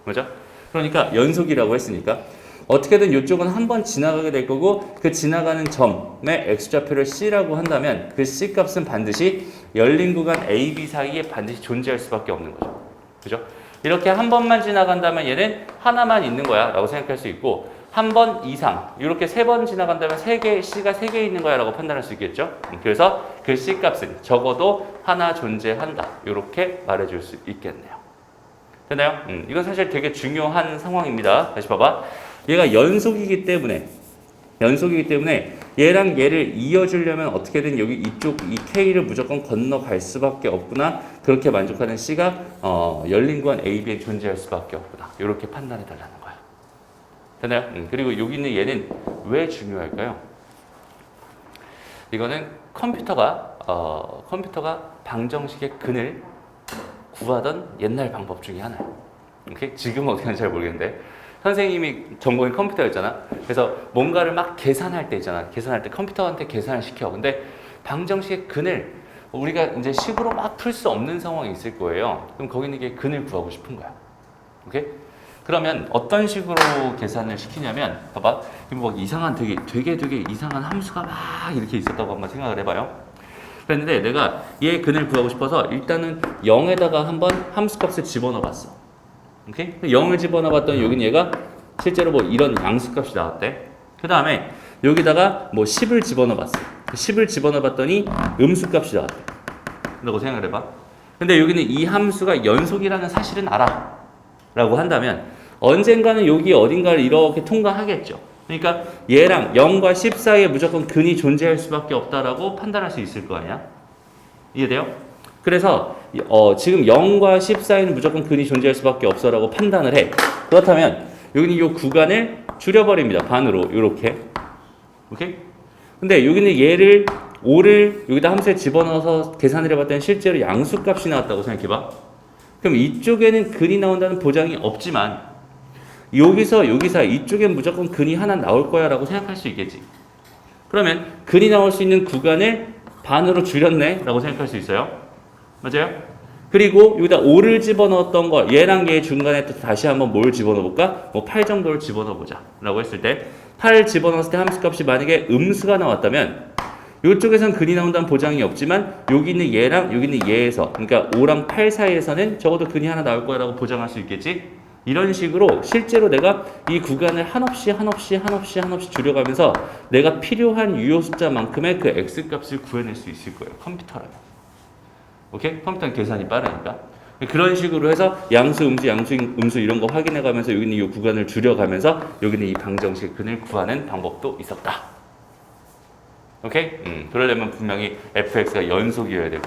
그죠? 그러니까 연속이라고 했으니까 어떻게든 이쪽은 한 번 지나가게 될 거고 그 지나가는 점의 x좌표를 c라고 한다면 그 c 값은 반드시 열린 구간 A, B 사이에 반드시 존재할 수밖에 없는 거죠. 그죠? 이렇게 한 번만 지나간다면 얘는 하나만 있는 거야 라고 생각할 수 있고 한 번 이상 이렇게 세 번 지나간다면 c가 세 개 있는 거야 라고 판단할 수 있겠죠. 그래서 그 c 값은 적어도 하나 존재한다 이렇게 말해줄 수 있겠네요. 됐나요? 이건 사실 되게 중요한 상황입니다. 다시 봐봐. 얘가 연속이기 때문에 얘랑 얘를 이어주려면 어떻게든 여기 이쪽 이 K를 무조건 건너갈 수밖에 없구나. 그렇게 만족하는 C가 열린 구간 A, B에 존재할 수밖에 없구나. 이렇게 판단해 달라는 거야. 됐나요? 그리고 여기 있는 얘는 왜 중요할까요? 이거는 컴퓨터가 방정식의 근을 구하던 옛날 방법 중에 하나예요. 오케이? 지금은 어떻게 하는지 잘 모르겠는데 선생님이 전공이 컴퓨터였잖아. 그래서 뭔가를 막 계산할 때 있잖아. 계산할 때 컴퓨터한테 계산을 시켜. 근데 방정식의 근을 우리가 이제 식으로 막 풀 수 없는 상황이 있을 거예요. 그럼 거기 있는 게 근을 구하고 싶은 거야. 오케이? 그러면 어떤 식으로 계산을 시키냐면 봐봐. 뭐 이상한 되게 이상한 함수가 막 이렇게 있었다고 한번 생각을 해봐요. 그랬는데 내가 얘 근을 구하고 싶어서 일단은 0에다가 한번 함수값을 집어넣어 봤어. 오케이? 0을 집어넣어 봤더니 여긴 얘가 실제로 뭐 이런 양수값이 나왔대. 그 다음에 여기다가 뭐 10을 집어넣어 봤어. 10을 집어넣어 봤더니 음수값이 나왔대. 라고 생각을 해봐. 근데 여기는 이 함수가 연속이라는 사실은 알아. 라고 한다면 언젠가는 여기 어딘가를 이렇게 통과하겠죠. 그러니까 얘랑 0과 10 사이에 무조건 근이 존재할 수밖에 없다라고 판단할 수 있을 거 아니야? 이해돼요? 그래서 지금 0과 10 사이는 무조건 근이 존재할 수밖에 없어라고 판단을 해. 그렇다면 여기는 이 구간을 줄여버립니다. 반으로 이렇게. 오케이? 근데 여기는 얘를 5를 여기다 함수에 집어넣어서 계산을 해봤더니 실제로 양수값이 나왔다고 생각해봐. 그럼 이쪽에는 근이 나온다는 보장이 없지만 여기서 여기 사이 이쪽엔 무조건 근이 하나 나올 거야 라고 생각할 수 있겠지. 그러면 근이 나올 수 있는 구간을 반으로 줄였네 라고 생각할 수 있어요. 맞아요? 그리고 여기다 5를 집어넣었던 거 얘랑 얘 중간에 또 다시 한번 뭘 집어넣어볼까? 뭐 8 정도를 집어넣어보자 라고 했을 때 8을 집어넣었을 때 함수값이 만약에 음수가 나왔다면 이쪽에선 근이 나온다는 보장이 없지만 여기 있는 얘랑 여기 있는 얘에서 그러니까 5랑 8 사이에서는 적어도 근이 하나 나올 거야 라고 보장할 수 있겠지. 이런 식으로 실제로 내가 이 구간을 한없이 줄여가면서 내가 필요한 유효 숫자만큼의 그 x값을 구해낼 수 있을 거예요. 컴퓨터라면. 오케이? 컴퓨터는 계산이 빠르니까. 그런 식으로 해서 양수, 음수 이런 거 확인해가면서 여기 있는 이 구간을 줄여가면서 여기 있는 이 방정식 근을 구하는 방법도 있었다. 오케이? 그러려면 분명히 fx가 연속이어야 되고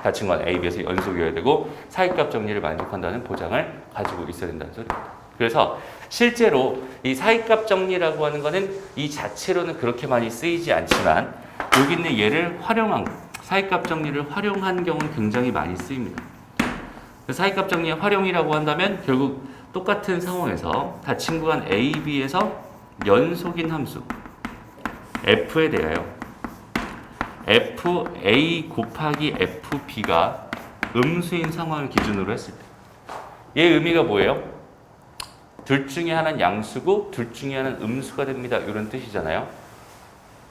닫힌 건 a, b에서 연속이어야 되고 사이값 정리를 만족한다는 보장을 가지고 있어야 된다는 소리입니다. 그래서 실제로 이 사이값 정리라고 하는 거는 이 자체로는 그렇게 많이 쓰이지 않지만 여기 있는 얘를 활용한 사이값 정리를 활용한 경우는 굉장히 많이 쓰입니다. 사이값 정리의 활용이라고 한다면 결국 똑같은 상황에서 닫힌 구간 a, b에서 연속인 함수 f에 대하여 fa 곱하기 fb가 음수인 상황을 기준으로 했을 때 얘 의미가 뭐예요? 둘 중에 하나는 양수고 둘 중에 하나는 음수가 됩니다. 이런 뜻이잖아요.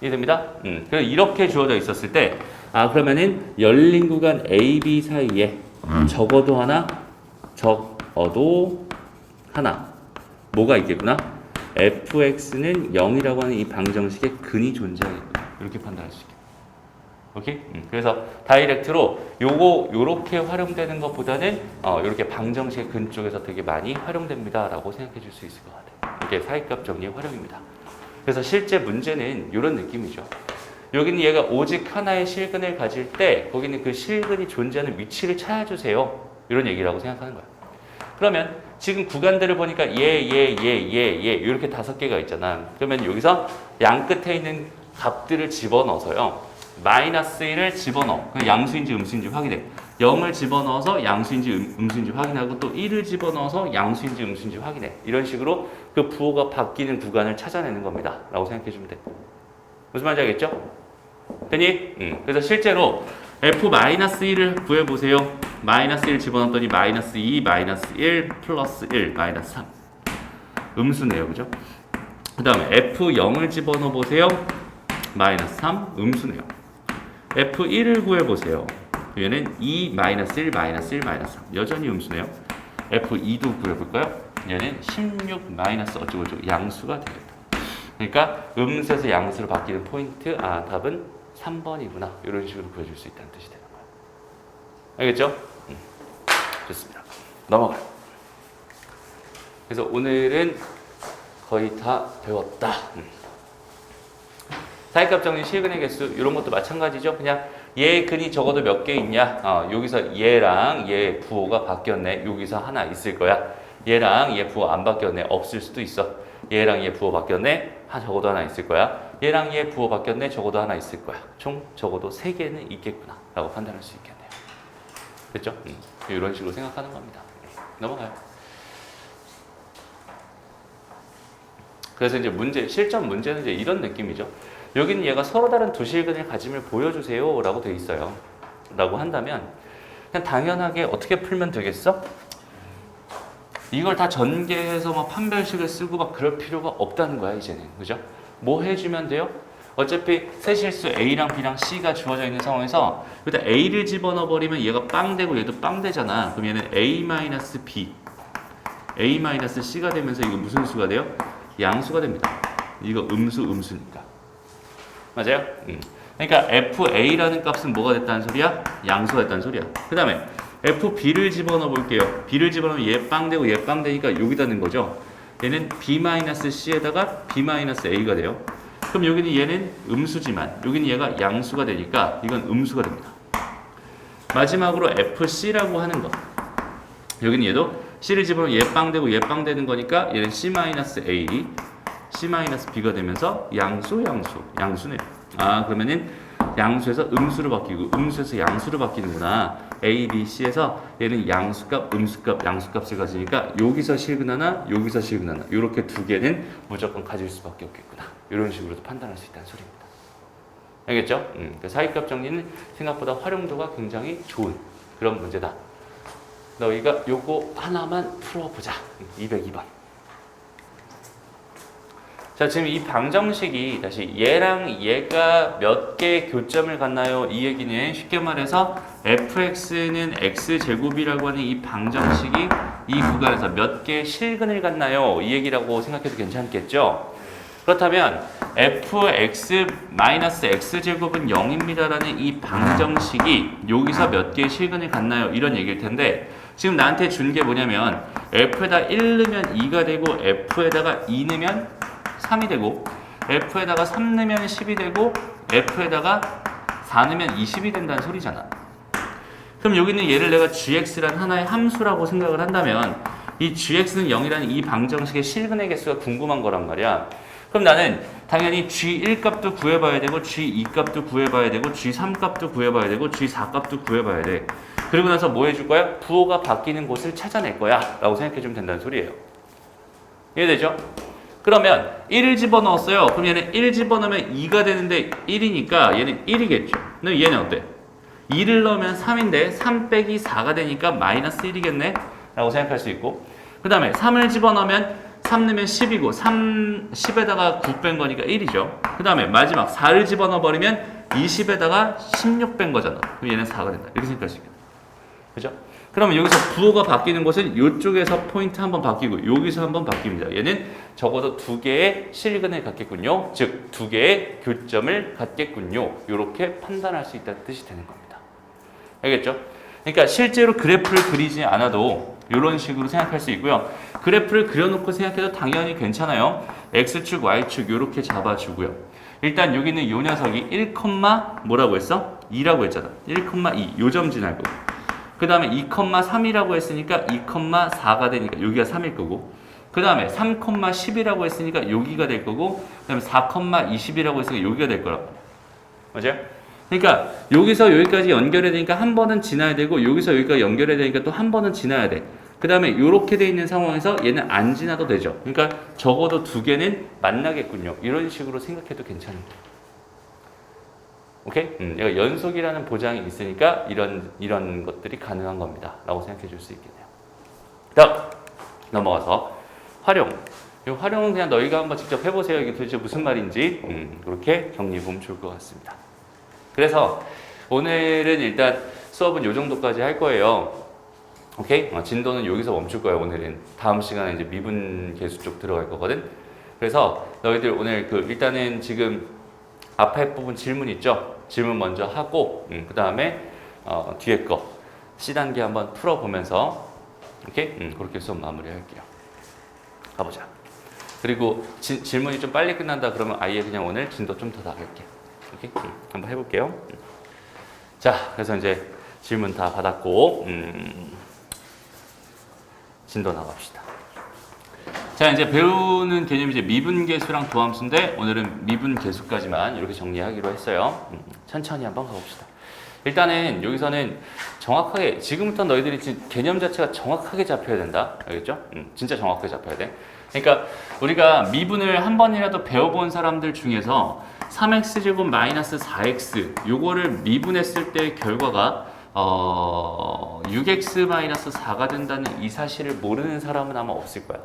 이해됩니다? 그래서 이렇게 주어져 있었을 때 그러면은 열린 구간 AB 사이에 적어도 하나 뭐가 있겠구나? fx는 0이라고 하는 이 방정식에 근이 존재하겠구나. 이렇게 판단할 수 있겠다. 오케이? 그래서 다이렉트로 요렇게 활용되는 것보다는 요렇게 방정식의 근 쪽에서 되게 많이 활용됩니다 라고 생각해 줄 수 있을 것 같아요. 이게 사이값 정리의 활용입니다. 그래서 실제 문제는 요런 느낌이죠. 여기는 얘가 오직 하나의 실근을 가질 때 거기는 그 실근이 존재하는 위치를 찾아주세요. 이런 얘기라고 생각하는 거야. 그러면 지금 구간들을 보니까 얘 이렇게 5개가 있잖아. 그러면 여기서 양 끝에 있는 값들을 집어넣어서요. 마이너스 1을 집어넣어. 양수인지 음수인지 확인해. 0을 집어넣어서 양수인지 음수인지 확인하고 또 1을 집어넣어서 양수인지 음수인지 확인해. 이런 식으로 그 부호가 바뀌는 구간을 찾아내는 겁니다. 라고 생각해 주면 돼. 무슨 말인지 알겠죠? 됐니? 그래서 실제로 f-1을 구해보세요. 마이너스 1 집어넣었더니 마이너스 2, 마이너스 1, 플러스 1, 마이너스 3. 음수네요. 그죠? 그 다음에 f0을 집어넣어보세요. 마이너스 3, 음수네요. f1을 구해보세요. 얘는 2, 마이너스 1, 마이너스 1, 마이너스 3. 여전히 음수네요. f2도 구해볼까요? 얘는 16, 마이너스 어쩌고저쩌고 양수가 되겠다. 그러니까 음수에서 양수로 바뀌는 포인트, 답은 3번이구나. 이런 식으로 구해줄 수 있다는 뜻이 되는 거예요. 알겠죠? 좋습니다. 넘어가요. 그래서 오늘은 거의 다 배웠다. 사이값 정리 실근의 개수 이런 것도 마찬가지죠. 그냥 얘 근이 적어도 몇 개 있냐. 여기서 얘랑 얘 부호가 바뀌었네. 여기서 하나 있을 거야. 얘랑 얘 부호 안 바뀌었네. 없을 수도 있어. 얘랑 얘 부호 바뀌었네. 적어도 하나 있을 거야. 얘랑 얘 부호 바뀌었네. 적어도 하나 있을 거야. 총 적어도 3개는 있겠구나 라고 판단할 수 있겠네요. 됐죠? 이런 식으로 생각하는 겁니다. 넘어가요. 그래서 이제 실전 문제는 이제 이런 느낌이죠. 여기는 얘가 서로 다른 두 실근의 가짐을 보여주세요 라고 돼 있어요. 라고 한다면 그냥 당연하게 어떻게 풀면 되겠어? 이걸 다 전개해서 막 판별식을 쓰고 막 그럴 필요가 없다는 거야 이제는. 그죠? 뭐 해주면 돼요? 어차피 세 실수 A랑 B랑 C가 주어져 있는 상황에서 일단 A를 집어넣어 버리면 얘가 빵 되고 얘도 빵 되잖아. 그럼 얘는 A-B, A-C가 되면서 이거 무슨 수가 돼요? 양수가 됩니다. 이거 음수니까. 맞아요? 그러니까 FA라는 값은 뭐가 됐다는 소리야? 양수가 됐다는 소리야. 그 다음에 FB를 집어넣어 볼게요. B를 집어넣으면 얘 빵 되고 얘 빵 되니까 여기다 넣는 거죠. 얘는 B-C에다가 B-A가 돼요. 그럼 여기는 얘는 음수지만 여기는 얘가 양수가 되니까 이건 음수가 됩니다. 마지막으로 FC라고 하는 거. 여기는 얘도 C를 집어넣으면 얘 빵 되고 얘 빵 되는 거니까 얘는 C-A, C-B가 되면서 양수네요. 아, 그러면은 양수에서 음수로 바뀌고 음수에서 양수로 바뀌는구나. A, B, C에서 얘는 양수값, 음수값, 양수값을 가지니까 여기서 실근 하나, 여기서 실근 하나. 이렇게 두 개는 무조건 가질 수밖에 없겠구나. 이런 식으로도 판단할 수 있다는 소리입니다. 알겠죠? 사이값 정리는 생각보다 활용도가 굉장히 좋은 그런 문제다. 너희가 요거 하나만 풀어보자. 202번. 자, 지금 이 방정식이 다시 얘랑 얘가 몇 개의 교점을 갖나요? 이 얘기는 쉽게 말해서 fx는 x제곱이라고 하는 이 방정식이 이 구간에서 몇 개의 실근을 갖나요? 이 얘기라고 생각해도 괜찮겠죠? 그렇다면 fx-x제곱은 0입니다라는 이 방정식이 여기서 몇 개의 실근을 갖나요? 이런 얘기일 텐데 지금 나한테 준 게 뭐냐면 f에다 1 넣으면 2가 되고 f에다가 2 넣으면 3이 되고 f에다가 3 넣으면 10이 되고 f에다가 4 넣으면 20이 된다는 소리잖아. 그럼 여기는 얘를 내가 gx란 하나의 함수라고 생각을 한다면 이 gx는 0이라는 이 방정식의 실근의 개수가 궁금한 거란 말이야. 그럼 나는 당연히 g1 값도 구해봐야 되고 g2 값도 구해봐야 되고 g3 값도 구해봐야 되고 g4 값도 구해봐야 돼. 그리고 나서 뭐 해줄 거야? 부호가 바뀌는 곳을 찾아낼 거야 라고 생각해주면 된다는 소리예요. 이해되죠? 그러면 1을 집어넣었어요. 그럼 얘는 1 집어넣으면 2가 되는데 1이니까 얘는 1이겠죠. 근데 얘는 어때? 2를 넣으면 3인데 3 빼기 4가 되니까 마이너스 1이겠네? 라고 생각할 수 있고 그 다음에 3을 집어넣으면 3 넣으면 10이고 10에다가 9 뺀 거니까 1이죠. 그 다음에 마지막 4를 집어넣어 버리면 20에다가 16 뺀 거잖아. 그럼 얘는 4가 된다. 이렇게 생각할 수 있겠다. 그죠? 그러면 여기서 부호가 바뀌는 것은 이쪽에서 포인트 한번 바뀌고 여기서 한번 바뀝니다. 얘는 적어도 두 개의 실근을 갖겠군요. 즉, 두 개의 교점을 갖겠군요. 이렇게 판단할 수 있다는 뜻이 되는 겁니다. 알겠죠? 그러니까 실제로 그래프를 그리지 않아도 이런 식으로 생각할 수 있고요. 그래프를 그려놓고 생각해도 당연히 괜찮아요. X축, Y축 이렇게 잡아주고요. 일단 여기는 이 녀석이 1, 뭐라고 했어? 2라고 했잖아. 1,2 요 점 지날 거고. 그 다음에 2,3이라고 했으니까 2,4가 되니까 여기가 3일 거고 그 다음에 3,10이라고 했으니까 여기가 될 거고 그 다음에 4,20이라고 했으니까 여기가 될 거라고. 맞아요? 그러니까 여기서 여기까지 연결해야 되니까 한 번은 지나야 되고 여기서 여기까지 연결해야 되니까 또 한 번은 지나야 돼. 그 다음에 이렇게 돼 있는 상황에서 얘는 안 지나도 되죠. 그러니까 적어도 두 개는 만나겠군요. 이런 식으로 생각해도 괜찮은 거예요. 오케이? 얘가 연속이라는 보장이 있으니까 이런 것들이 가능한 겁니다. 라고 생각해 줄 수 있겠네요. 다음 넘어가서 활용. 이 활용은 그냥 너희가 한번 직접 해보세요. 이게 도대체 무슨 말인지 그렇게 정리해 보면 좋을 것 같습니다. 그래서 오늘은 일단 수업은 이 정도까지 할 거예요. 오케이? 진도는 여기서 멈출 거예요. 오늘은 다음 시간에 이제 미분 계수 쪽 들어갈 거거든. 그래서 너희들 오늘 일단은 지금 앞에 부분 질문 있죠? 질문 먼저 하고 그 다음에 뒤에 거 C단계 한번 풀어보면서 오케이? 그렇게 수업 마무리할게요. 가보자. 그리고 질문이 좀 빨리 끝난다 그러면 아예 그냥 오늘 진도 좀 더 나갈게요. 오케이? 한번 해볼게요. 자, 그래서 이제 질문 다 받았고 진도 나갑시다. 자, 이제 배우는 개념이 이제 미분계수랑 도함수인데 오늘은 미분계수까지만 이렇게 정리하기로 했어요. 천천히 한번 가봅시다. 일단은 여기서는 정확하게 지금부터 너희들이 개념 자체가 정확하게 잡혀야 된다. 알겠죠? 진짜 정확하게 잡혀야 돼. 그러니까 우리가 미분을 한 번이라도 배워본 사람들 중에서 3x제곱 마이너스 4x 요거를 미분했을 때의 결과가 6x-4가 된다는 이 사실을 모르는 사람은 아마 없을 거야.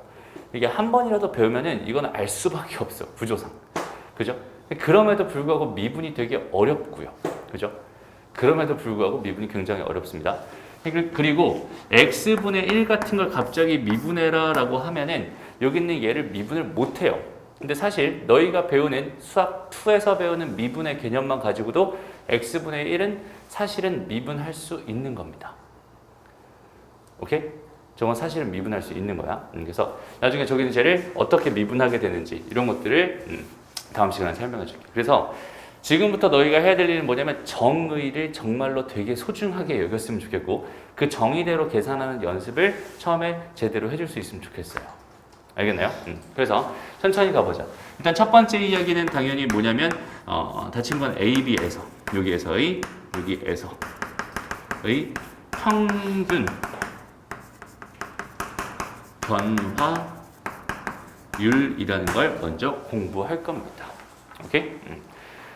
이게 한 번이라도 배우면은 이건 알 수밖에 없어. 구조상. 그죠? 그럼에도 불구하고 미분이 되게 어렵고요. 그죠? 그럼에도 불구하고 미분이 굉장히 어렵습니다. 그리고 x분의 1 같은 걸 갑자기 미분해라 라고 하면은 여기 있는 얘를 미분을 못해요. 근데 사실 너희가 배우는 수학 2에서 배우는 미분의 개념만 가지고도 x분의 1은 사실은 미분할 수 있는 겁니다. 오케이? 저건 사실은 미분할 수 있는 거야. 그래서 나중에 저기 있는 쟤를 어떻게 미분하게 되는지 이런 것들을 다음 시간에 설명해 줄게. 그래서 지금부터 너희가 해야 될 일은 뭐냐면 정의를 정말로 되게 소중하게 여겼으면 좋겠고 그 정의대로 계산하는 연습을 처음에 제대로 해줄 수 있으면 좋겠어요. 알겠나요? 그래서 천천히 가보자. 일단 첫 번째 이야기는 당연히 뭐냐면 다친 건 A, B에서 여기에서의 평균 변화율이라는 걸 먼저 공부할 겁니다. 오케이?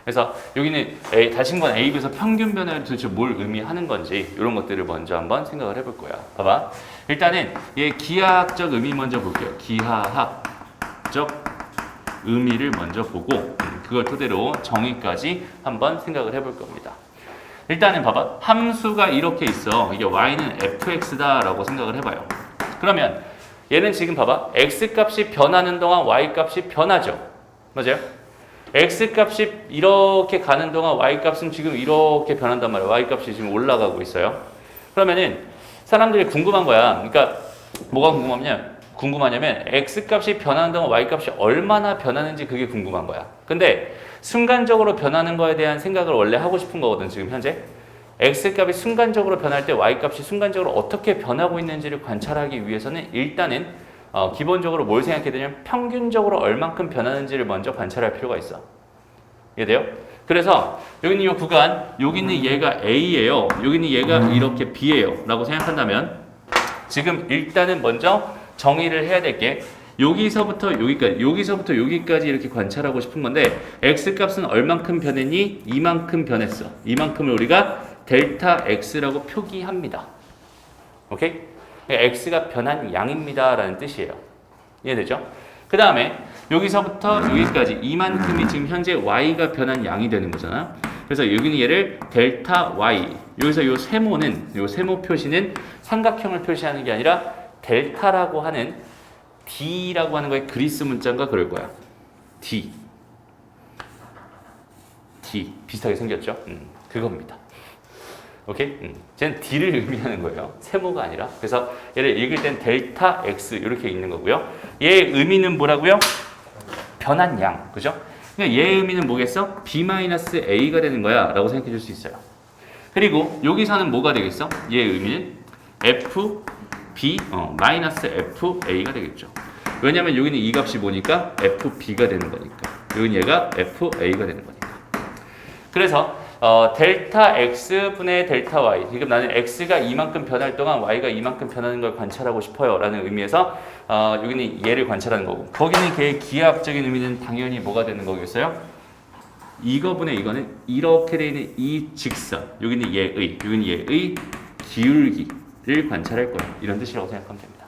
그래서 여기는 다친 건 A, B에서 평균 변화율이 도대체 뭘 의미하는 건지 이런 것들을 먼저 한번 생각을 해볼 거야. 봐봐. 일단은 얘 기하학적 의미 먼저 볼게요. 기하학적 의미를 먼저 보고 그걸 토대로 정의까지 한번 생각을 해볼 겁니다. 일단은 봐봐. 함수가 이렇게 있어. 이게 y는 fx다 라고 생각을 해봐요. 그러면 얘는 지금 봐봐. x값이 변하는 동안 y값이 변하죠. 맞아요? x값이 이렇게 가는 동안 y값은 지금 이렇게 변한단 말이에요. y값이 지금 올라가고 있어요. 그러면은 사람들이 궁금한 거야. 그러니까 뭐가 궁금하냐면 x값이 변하는 동안 y값이 얼마나 변하는지 그게 궁금한 거야. 근데 순간적으로 변하는 거에 대한 생각을 원래 하고 싶은 거거든. 지금 현재 x값이 순간적으로 변할 때 y값이 순간적으로 어떻게 변하고 있는지를 관찰하기 위해서는 일단은 기본적으로 뭘 생각해야 되냐면 평균적으로 얼만큼 변하는지를 먼저 관찰할 필요가 있어. 이해돼요? 그래서 여기 있는 이 구간, 여기 있는 얘가 A예요. 여기 있는 얘가 이렇게 B예요. 라고 생각한다면 지금 일단은 먼저 정의를 해야 될 게 여기서부터 여기까지 이렇게 관찰하고 싶은 건데 x값은 얼만큼 변했니? 이만큼 변했어. 이만큼을 우리가 델타 x라고 표기합니다. 오케이? x가 변한 양입니다 라는 뜻이에요. 이해되죠? 그 다음에 여기서부터 여기까지 이만큼이 지금 현재 y가 변한 양이 되는 거잖아. 그래서 여기는 얘를 델타 y, 여기서 요 세모 표시는 삼각형을 표시하는 게 아니라 델타라고 하는 D라고 하는 거에 그리스 문자인가 그럴 거야. D 비슷하게 생겼죠? 그겁니다. 오케이? 쟤는 D를 의미하는 거예요. 세모가 아니라. 그래서 얘를 읽을 땐 델타 X 이렇게 읽는 거고요. 얘의 의미는 뭐라고요? 변한 양. 그죠? 그러니까 얘의 의미는 뭐겠어? B-A가 되는 거야. 라고 생각해 줄 수 있어요. 그리고 여기서는 뭐가 되겠어? 얘의 의미는 FB-FA가 되겠죠. 왜냐면 여기는 이 값이 뭐니까? FB가 되는 거니까. 여기는 얘가 FA가 되는 거니까. 그래서 델타 x분의 델타 y. 지금 나는 x가 이만큼 변할 동안 y가 이만큼 변하는 걸 관찰하고 싶어요. 라는 의미에서 여기는 얘를 관찰하는 거고 거기는 걔의 기하학적인 의미는 당연히 뭐가 되는 거겠어요? 이거분의 이거는 이렇게 되어 있는 이 직선. 여기는 얘의 기울기를 관찰할 거예요. 이런 뜻이라고 생각하면 됩니다.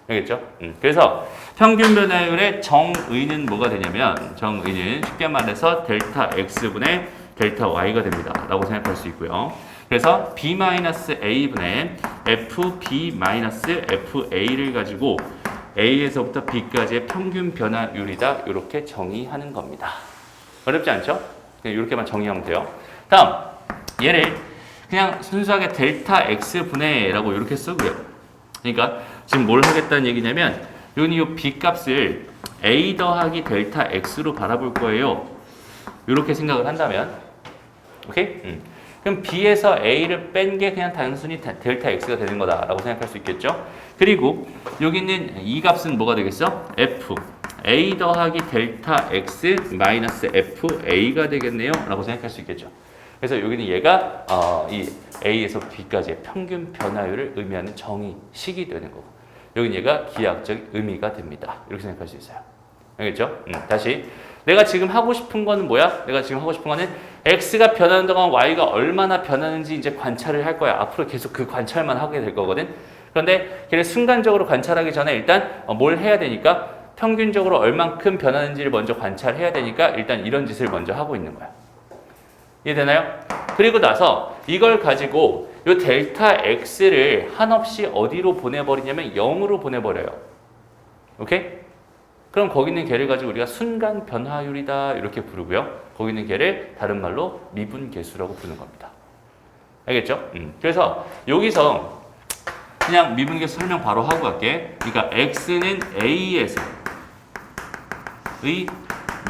알겠죠? 그래서 평균 변화율의 정의는 뭐가 되냐면 정의는 쉽게 말해서 델타 x분의 델타 y가 됩니다. 라고 생각할 수 있고요. 그래서 b-a분의 fb-fa를 가지고 a에서부터 b까지의 평균 변화율이다. 이렇게 정의하는 겁니다. 어렵지 않죠? 그냥 이렇게만 정의하면 돼요. 다음 얘를 그냥 순수하게 델타 x분의 라고 이렇게 쓰고요. 그러니까 지금 뭘 하겠다는 얘기냐면 여기 이 b 값을 a 더하기 델타 x로 바라볼 거예요. 이렇게 생각을 한다면 오케이? 그럼 b에서 a를 뺀 게 그냥 단순히 델타 x가 되는 거다라고 생각할 수 있겠죠? 그리고 여기 있는 이 값은 뭐가 되겠어? f a 더하기 델타 x 마이너스 fa가 되겠네요 라고 생각할 수 있겠죠. 그래서 여기는 얘가 이 a에서 b까지의 평균 변화율을 의미하는 정의식이 되는 거고 여기는 얘가 기하학적 의미가 됩니다. 이렇게 생각할 수 있어요. 알겠죠? 다시 내가 지금 하고 싶은 거는 뭐야? 내가 지금 하고 싶은 거는 x가 변하는 동안 y가 얼마나 변하는지 이제 관찰을 할 거야. 앞으로 계속 그 관찰만 하게 될 거거든. 그런데 걔를 순간적으로 관찰하기 전에 일단 뭘 해야 되니까 평균적으로 얼만큼 변하는지를 먼저 관찰해야 되니까 일단 이런 짓을 먼저 하고 있는 거야. 이해되나요? 그리고 나서 이걸 가지고 요 델타 x를 한없이 어디로 보내버리냐면 0으로 보내버려요. 오케이? 그럼 거기 있는 걔를 가지고 우리가 순간 변화율이다 이렇게 부르고요. 거기 있는 걔를 다른 말로 미분계수라고 부르는 겁니다. 알겠죠? 그래서 여기서 그냥 미분계수 설명 바로 하고 갈게. 그러니까 x는 a에서의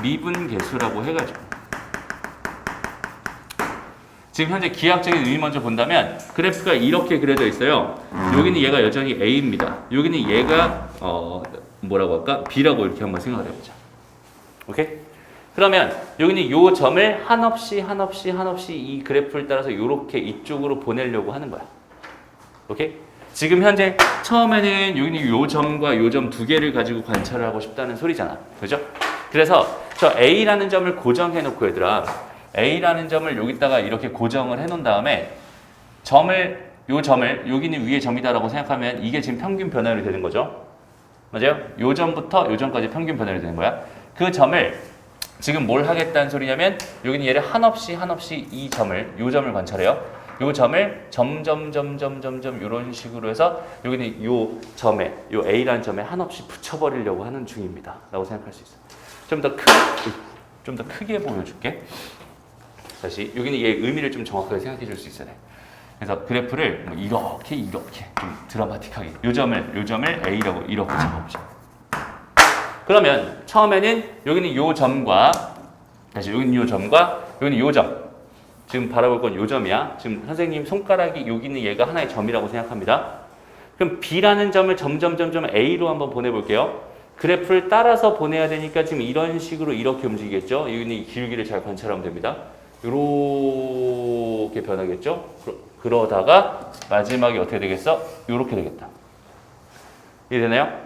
미분계수라고 해가지고 지금 현재 기하학적인 의미 먼저 본다면 그래프가 이렇게 그려져 있어요. 여기는 얘가 여전히 a입니다. 여기는 얘가 뭐라고 할까? b라고 이렇게 한번 생각을 해보자. 오케이? 그러면 여기는 요 점을 한없이 이 그래프를 따라서 이렇게 이쪽으로 보내려고 하는 거야. 오케이? 지금 현재 처음에는 여기는 요 점과 요 점 두 개를 가지고 관찰을 하고 싶다는 소리잖아. 그죠? 그래서 저 A라는 점을 고정해 놓고 얘들아, A라는 점을 여기다가 이렇게 고정을 해 놓은 다음에 요 점을 여기는 위에 점이다라고 생각하면 이게 지금 평균 변화율이 되는 거죠. 맞아요? 요 점부터 요 점까지 평균 변화율이 되는 거야. 그 점을 지금 뭘 하겠다는 소리냐면 여기는 얘를 한없이 이 점을 요 점을 관찰해요. 요 점을 점점 이런 식으로 해서 여기는 요 점에 요 A라는 점에 한없이 붙여버리려고 하는 중입니다. 라고 생각할 수 있어요. 좀 더 크게 보여줄게. 다시 여기는 얘 의미를 좀 정확하게 생각해 줄 수 있어야 돼. 그래서 그래프를 뭐 이렇게 좀 드라마틱하게 요 점을 A라고 이렇게 잡아보자. 그러면 처음에는 여기는 요 점과 다시 여기는 요 점과 여기는 요 점. 지금 바라볼 건 요 점이야. 지금 선생님 손가락이 여기 있는 얘가 하나의 점이라고 생각합니다. 그럼 B라는 점을 점점 A로 한번 보내볼게요. 그래프를 따라서 보내야 되니까 지금 이런 식으로 이렇게 움직이겠죠. 여기 있는 기울기를 잘 관찰하면 됩니다. 이렇게 변하겠죠. 그러다가 마지막에 어떻게 되겠어? 이렇게 되겠다. 이해되나요?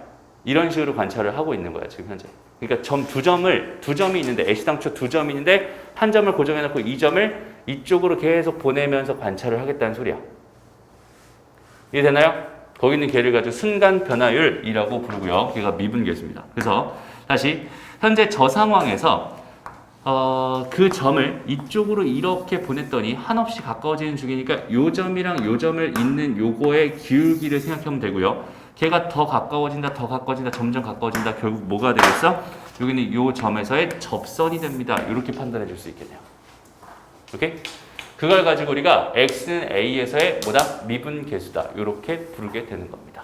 이런 식으로 관찰을 하고 있는 거야 지금 현재. 그러니까 두 점이 있는데 애시당초 두 점이 있는데 한 점을 고정해놓고 이 점을 이쪽으로 계속 보내면서 관찰을 하겠다는 소리야. 이해되나요? 거기 있는 걔를 가지고 순간 변화율이라고 부르고요. 걔가 미분계수입니다. 그래서 다시 현재 저 상황에서 그 점을 이쪽으로 이렇게 보냈더니 한없이 가까워지는 중이니까 요 점이랑 요 점을 잇는 요거의 기울기를 생각하면 되고요. 걔가 더 가까워진다, 점점 가까워진다. 결국 뭐가 되겠어? 여기는 요 점에서의 접선이 됩니다. 이렇게 판단해 줄 수 있겠네요. 오케이? 그걸 가지고 우리가 x는 a에서의 뭐다? 미분계수다. 이렇게 부르게 되는 겁니다.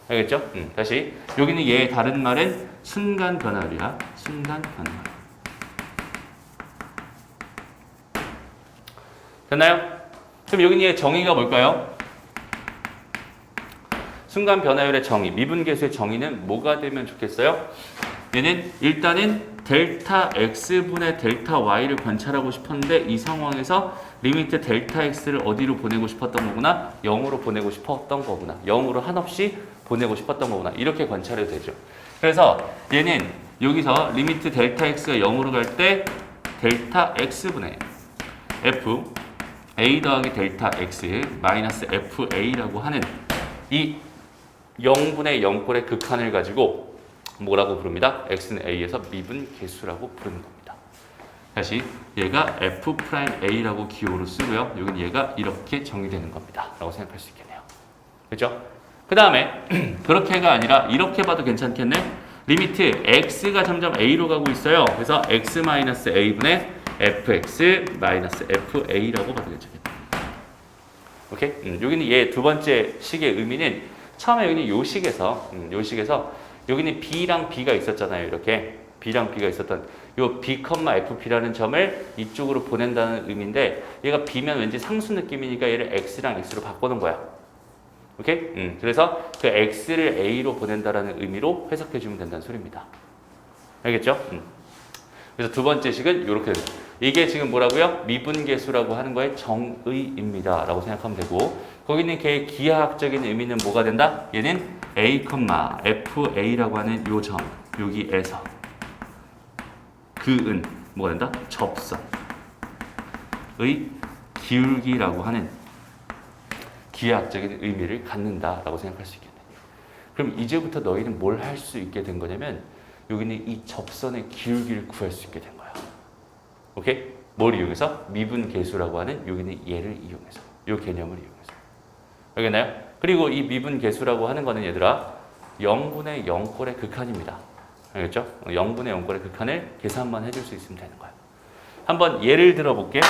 알겠죠? 다시 여기는 얘의 다른 말은 순간 변화율이야. 순간 변화율. 됐나요? 그럼 여기는 얘의 정의가 뭘까요? 순간 변화율의 정의, 미분계수의 정의는 뭐가 되면 좋겠어요? 얘는 일단은 델타 x분의 델타 y를 관찰하고 싶었는데 이 상황에서 리미트 델타 x를 어디로 보내고 싶었던 거구나? 0으로 보내고 싶었던 거구나. 0으로 한없이 보내고 싶었던 거구나. 이렇게 관찰해도 되죠. 그래서 얘는 여기서 리미트 델타 x가 0으로 갈 때 델타 x분의 f a 더하기 델타 x 마이너스 fa라고 하는 이 0분의 0꼴의 극한을 가지고 뭐라고 부릅니다? x는 a에서 미분계수라고 부르는 겁니다. 다시 얘가 f'a라고 기호로 쓰고요. 여기는 얘가 이렇게 정의되는 겁니다. 라고 생각할 수 있겠네요. 그렇죠? 그 다음에 그렇게가 아니라 이렇게 봐도 괜찮겠네? 리미트 x가 점점 a로 가고 있어요. 그래서 x-a분의 fx-fa라고 봐도 괜찮겠다. 오케이? 여기는 얘 두 번째 식의 의미는 처음에 여기는 요 식에서 여기는 b랑 b가 있었잖아요. 이렇게 b랑 b가 있었던 요 b, fp라는 점을 이쪽으로 보낸다는 의미인데 얘가 b면 왠지 상수 느낌이니까 얘를 x랑 x로 바꾸는 거야. 오케이? 그래서 그 x를 a로 보낸다라는 의미로 해석해 주면 된다는 소리입니다. 알겠죠? 그래서 두 번째 식은 이렇게 됩니다. 이게 지금 뭐라고요? 미분계수라고 하는 거의 정의입니다. 라고 생각하면 되고 거기 있는 걔의 기하학적인 의미는 뭐가 된다? 얘는 a, fa라고 하는 요 점 여기에서 그은 뭐가 된다? 접선 기울기라고 하는 기하학적인 의미를 갖는다라고 생각할 수 있겠네. 그럼 이제부터 너희는 뭘 할 수 있게 된 거냐면 여기는 이 접선의 기울기를 구할 수 있게 된 거야. 오케이? 뭘 이용해서? 미분계수라고 하는 여기는 얘를 이용해서, 요 개념을 이용해서. 알겠나요? 그리고 이 미분계수라고 하는 거는 얘들아 0분의 0꼴의 극한입니다. 알겠죠? 0분의 0꼴의 극한을 계산만 해줄 수 있으면 되는 거야. 한번 예를 들어 볼게.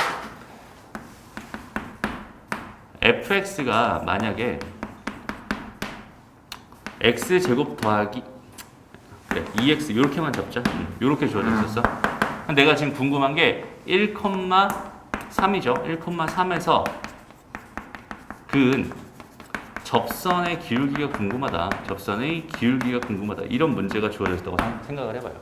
fx가 만약에 x제곱 더하기 그래 2x 이렇게만 잡자. 이렇게 주어졌었어. 내가 지금 궁금한 게 1,3이죠. 1,3에서 그은 접선의 기울기가 궁금하다. 접선의 기울기가 궁금하다. 이런 문제가 주어졌다고 생각을 해봐요.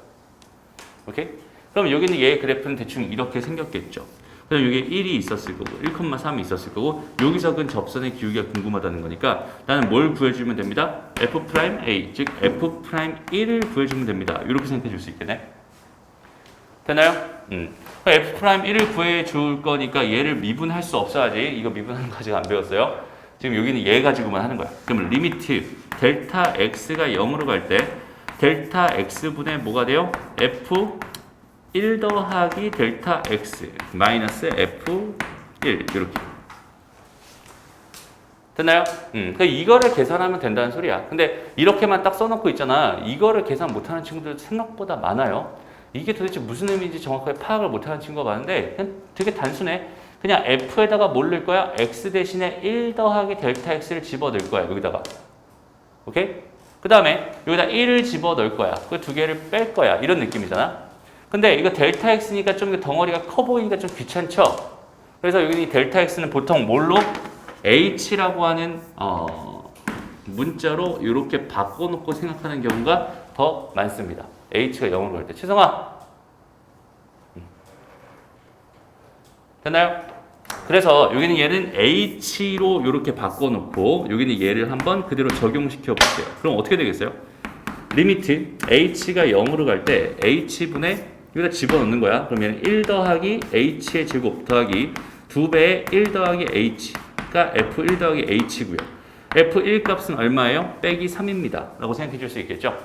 오케이? 그럼 여기는 얘 그래프는 대충 이렇게 생겼겠죠. 그럼 여기에 1이 있었을 거고 1,3이 있었을 거고 여기서 근 접선의 기울기가 궁금하다는 거니까 나는 뭘 구해주면 됩니다. F'A 즉 F'1을 구해주면 됩니다. 이렇게 생각해 줄 수 있겠네. 되나요? F'1을 구해줄 거니까 얘를 미분할 수 없어야지. 이거 미분하는 거 아직 안 배웠어요. 지금 여기는 얘 가지고만 하는 거야. 그러면 리미트 델타 x가 0으로 갈 때 델타 x분의 뭐가 돼요? F1 더하기 델타 x 마이너스 F1 이렇게. 됐나요? 그러니까 이거를 계산하면 된다는 소리야. 근데 이렇게만 딱 써놓고 있잖아. 이거를 계산 못하는 친구들 생각보다 많아요. 이게 도대체 무슨 의미인지 정확하게 파악을 못하는 친구가 많은데 그냥 되게 단순해. 그냥 F에다가 뭘 넣을 거야? X 대신에 1 더하기 델타 X를 집어넣을 거야. 여기다가. 오케이? 그 다음에 여기다 1을 집어넣을 거야. 그 두 개를 뺄 거야. 이런 느낌이잖아. 근데 이거 델타 X니까 좀 덩어리가 커 보이니까 좀 귀찮죠? 그래서 여기 델타 X는 보통 뭘로? H라고 하는 문자로 이렇게 바꿔놓고 생각하는 경우가 더 많습니다. H가 0으로 갈 때. 최성아. 됐나요? 그래서 여기는 얘는 H로 이렇게 바꿔놓고 여기는 얘를 한번 그대로 적용시켜 볼게요. 그럼 어떻게 되겠어요? 리미트 H가 0으로 갈 때 H분의 여기다 집어넣는 거야. 그럼 얘는 1 더하기 H의 제곱 더하기 2배의 1 더하기 H가 F1 더하기 H고요. F1 값은 얼마예요? 빼기 3입니다. 라고 생각해 줄 수 있겠죠?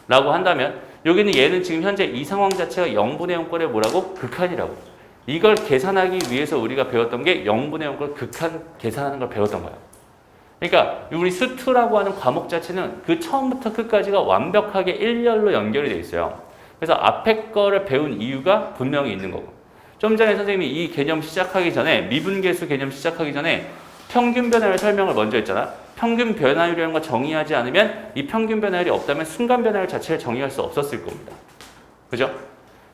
라고 한다면 여기는 얘는 지금 현재 이 상황 자체가 0분의 0꼴의 뭐라고? 극한이라고. 이걸 계산하기 위해서 우리가 배웠던 게 0분의 0꼴 극한 계산하는 걸 배웠던 거야. 그러니까 우리 수투라고 하는 과목 자체는 그 처음부터 끝까지가 완벽하게 일렬로 연결이 돼 있어요. 그래서 앞에 거를 배운 이유가 분명히 있는 거고. 좀 전에 선생님이 이 개념 시작하기 전에 미분계수 개념 시작하기 전에 평균 변화율 설명을 먼저 했잖아. 평균 변화율이라는 거 정의하지 않으면 이 평균 변화율이 없다면 순간 변화율 자체를 정의할 수 없었을 겁니다. 그죠?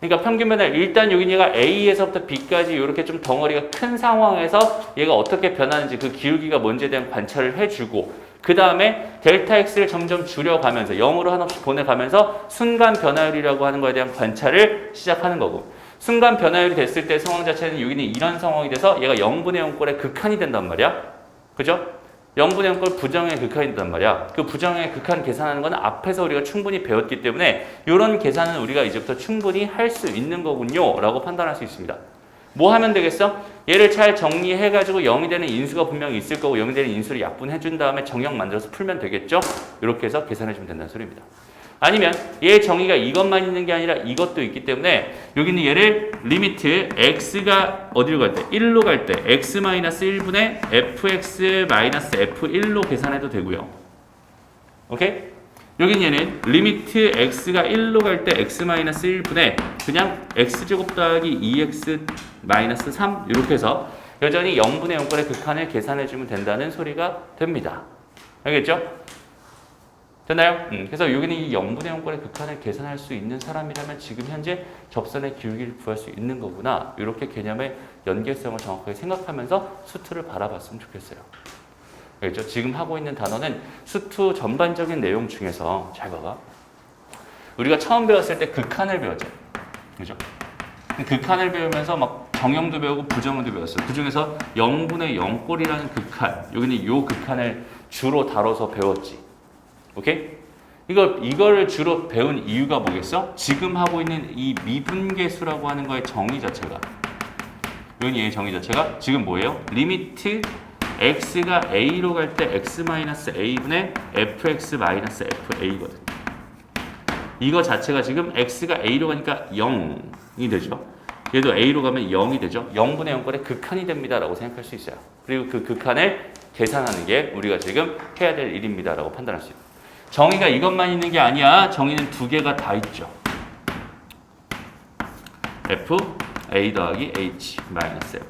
그러니까 평균 변화율 일단 여기 얘가 A에서부터 B까지 이렇게 좀 덩어리가 큰 상황에서 얘가 어떻게 변하는지 그 기울기가 뭔지에 대한 관찰을 해주고 그 다음에 델타 X를 점점 줄여가면서 0으로 한없이 보내가면서 순간 변화율이라고 하는 거에 대한 관찰을 시작하는 거고 순간 변화율이 됐을 때 상황 자체는 여기는 이런 상황이 돼서 얘가 0분의 0꼴의 극한이 된단 말이야. 그죠? 0분의 0꼴 부정의 극한이 된단 말이야. 그 부정의 극한 계산하는 건 앞에서 우리가 충분히 배웠기 때문에 이런 계산은 우리가 이제부터 충분히 할 수 있는 거군요 라고 판단할 수 있습니다. 뭐 하면 되겠어? 얘를 잘 정리해가지고 0이 되는 인수가 분명히 있을 거고 0이 되는 인수를 약분해준 다음에 정형 만들어서 풀면 되겠죠? 이렇게 해서 계산해주면 된다는 소리입니다. 아니면 얘 정의가 이것만 있는 게 아니라 이것도 있기 때문에 여기는 얘를 리미트 x가 어디로 갈 때? 1로 갈 때 x-1분의 fx-f1로 계산해도 되고요. 오케이? 여긴 얘는 리미트 x가 1로 갈 때 x-1분의 그냥 x제곱 더하기 2x-3 이렇게 해서 여전히 0분의 0꼴의 극한을 계산해주면 된다는 소리가 됩니다. 알겠죠? 됐나요? 그래서 여기는 이 0분의 0꼴의 극한을 계산할 수 있는 사람이라면 지금 현재 접선의 기울기를 구할 수 있는 거구나. 이렇게 개념의 연계성을 정확하게 생각하면서 수투를 바라봤으면 좋겠어요. 알겠죠? 지금 하고 있는 단어는 수투 전반적인 내용 중에서 잘 봐봐. 우리가 처음 배웠을 때 극한을 배웠죠. 그죠? 극한을 배우면서 막 정형도 배우고 부정형도 배웠어요. 그 중에서 0분의 0꼴이라는 극한, 여기는 이 극한을 주로 다뤄서 배웠지. 오케이? 이거를 주로 배운 이유가 뭐겠어? 지금 하고 있는 이 미분계수라고 하는 거의 정의 자체가 여기 얘의 정의 자체가 지금 뭐예요? 리미트 x가 a로 갈 때 x-a분의 fx-fa거든. 이거 자체가 지금 x가 a로 가니까 0이 되죠. 얘도 a로 가면 0이 되죠. 0분의 0꼴의 극한이 됩니다 라고 생각할 수 있어요. 그리고 그 극한을 계산하는 게 우리가 지금 해야 될 일입니다 라고 판단할 수 있어요. 정의가 이것만 있는 게 아니야. 정의는 두 개가 다 있죠. f a 더하기 h 마이너스 f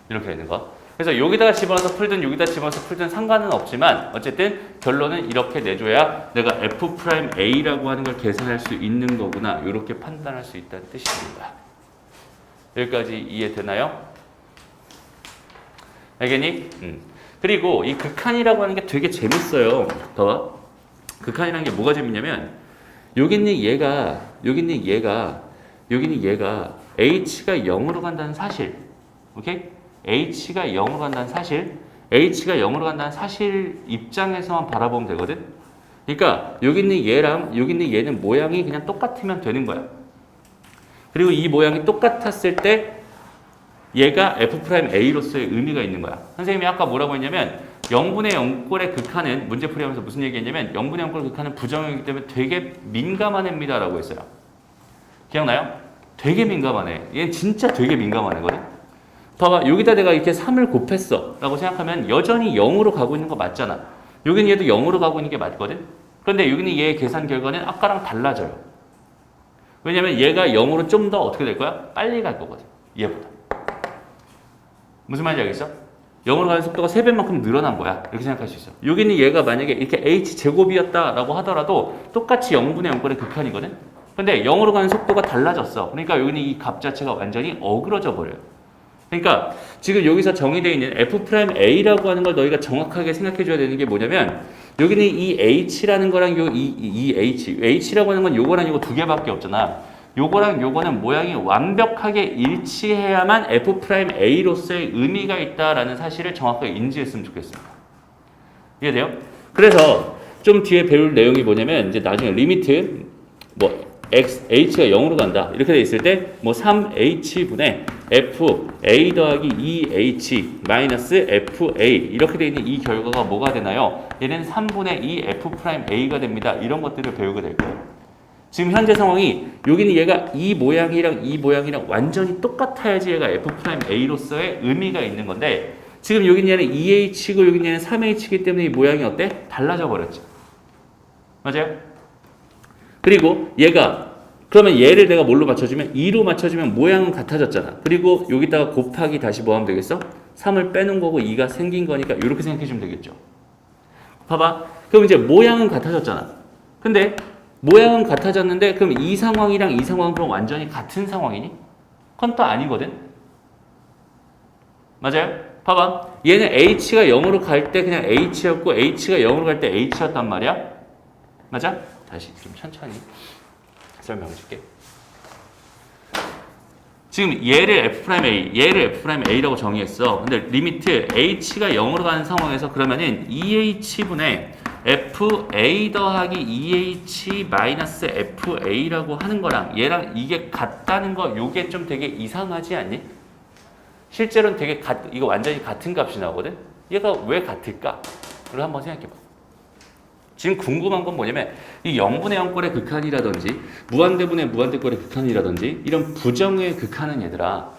이렇게 되는 거. 그래서 여기다가 집어넣어서 풀든 여기다 집어넣어서 풀든 상관은 없지만 어쨌든 결론은 이렇게 내줘야 내가 f'a라고 하는 걸 계산할 수 있는 거구나 이렇게 판단할 수 있다는 뜻입니다. 여기까지 이해되나요? 알겠니? 그리고 이 극한이라고 하는 게 되게 재밌어요. 봐봐. 극한이라는 게 뭐가 재밌냐면 여기 있는 얘가 h가 0으로 간다는 사실. 오케이? h가 0으로 간다는 사실, h가 0으로 간다는 사실 입장에서만 바라보면 되거든. 그러니까 여기 있는 얘랑 여기 있는 얘는 모양이 그냥 똑같으면 되는 거야. 그리고 이 모양이 똑같았을 때 얘가 f'a로서의 의미가 있는 거야. 선생님이 아까 뭐라고 했냐면 0분의 0꼴의 극한은 문제풀이하면서 무슨 얘기했냐면 0분의 0꼴 극한은 부정형이기 때문에 되게 민감한 애입니다 라고 했어요. 기억나요? 되게 민감하네. 얘는 진짜 되게 민감한 애거든. 봐봐, 여기다 내가 이렇게 3을 곱했어 라고 생각하면 여전히 0으로 가고 있는 거 맞잖아. 여기는 얘도 0으로 가고 있는 게 맞거든. 그런데 여기는 얘의 계산 결과는 아까랑 달라져요. 왜냐면 얘가 0으로 좀 더 어떻게 될 거야? 빨리 갈 거거든. 얘보다. 무슨 말인지 알겠어? 0으로 가는 속도가 3배만큼 늘어난 거야. 이렇게 생각할 수 있어. 여기는 얘가 만약에 이렇게 h제곱이었다라고 하더라도 똑같이 0분의 0꼴의 극한이거든. 근데 0으로 가는 속도가 달라졌어. 그러니까 여기는 이 값 자체가 완전히 어그러져 버려요. 그러니까 지금 여기서 정의되어 있는 f'a라고 하는 걸 너희가 정확하게 생각해 줘야 되는 게 뭐냐면 여기는 이 h라는 거랑 이 h라고 하는 건 요거랑 요거 두 개밖에 없잖아. 요거랑 요거는 모양이 완벽하게 일치해야만 f'a로서의 의미가 있다라는 사실을 정확하게 인지했으면 좋겠습니다. 이해돼요? 그래서 좀 뒤에 배울 내용이 뭐냐면 이제 나중에 리미트 h가 0으로 간다 이렇게 돼 있을 때 3h분의 fa 더하기 2h 마이너스 fa 이렇게 돼 있는 이 결과가 뭐가 되나요? 얘는 3분의 2 f'a가 됩니다. 이런 것들을 배우게 될 거예요. 지금 현재 상황이 여기는 얘가 이 모양이랑 완전히 똑같아야지 얘가 f'a로서의 의미가 있는 건데 지금 여기는 얘는 2h고 여기는 얘는 3h이기 때문에 이 모양이 어때? 달라져 버렸죠. 맞아요? 그리고 얘가 그러면 얘를 내가 뭘로 맞춰주면 2로 맞춰주면 모양은 같아졌잖아. 그리고 여기다가 곱하기 다시 뭐 하면 되겠어? 3을 빼놓은 거고 2가 생긴 거니까 이렇게 생각해 주면 되겠죠. 봐봐. 그럼 이제 모양은 같아졌잖아. 근데 모양은 같아졌는데 그럼 이 상황이랑 이 상황은 그럼 완전히 같은 상황이니? 그건 또 아니거든. 맞아요? 봐봐. 얘는 h가 0으로 갈 때 그냥 h였고 h가 0으로 갈 때 h였단 말이야. 맞아? 다시 좀 천천히 설명해 줄게. 지금 얘를 f'a라고 정의했어. 근데 리미트 h가 0으로 가는 상황에서 그러면은 2h분의 fa 더하기 2h 마이너스 fa라고 하는 거랑 얘랑 이게 같다는 거 요게 좀 되게 이상하지 않니? 실제로는 되게 이거 완전히 같은 값이 나오거든? 얘가 왜 같을까? 그걸 한번 생각해 봐. 지금 궁금한 건 뭐냐면 이 0분의 0꼴의 극한이라든지 무한대분의 무한대꼴의 극한이라든지 이런 부정의 극한은 얘들아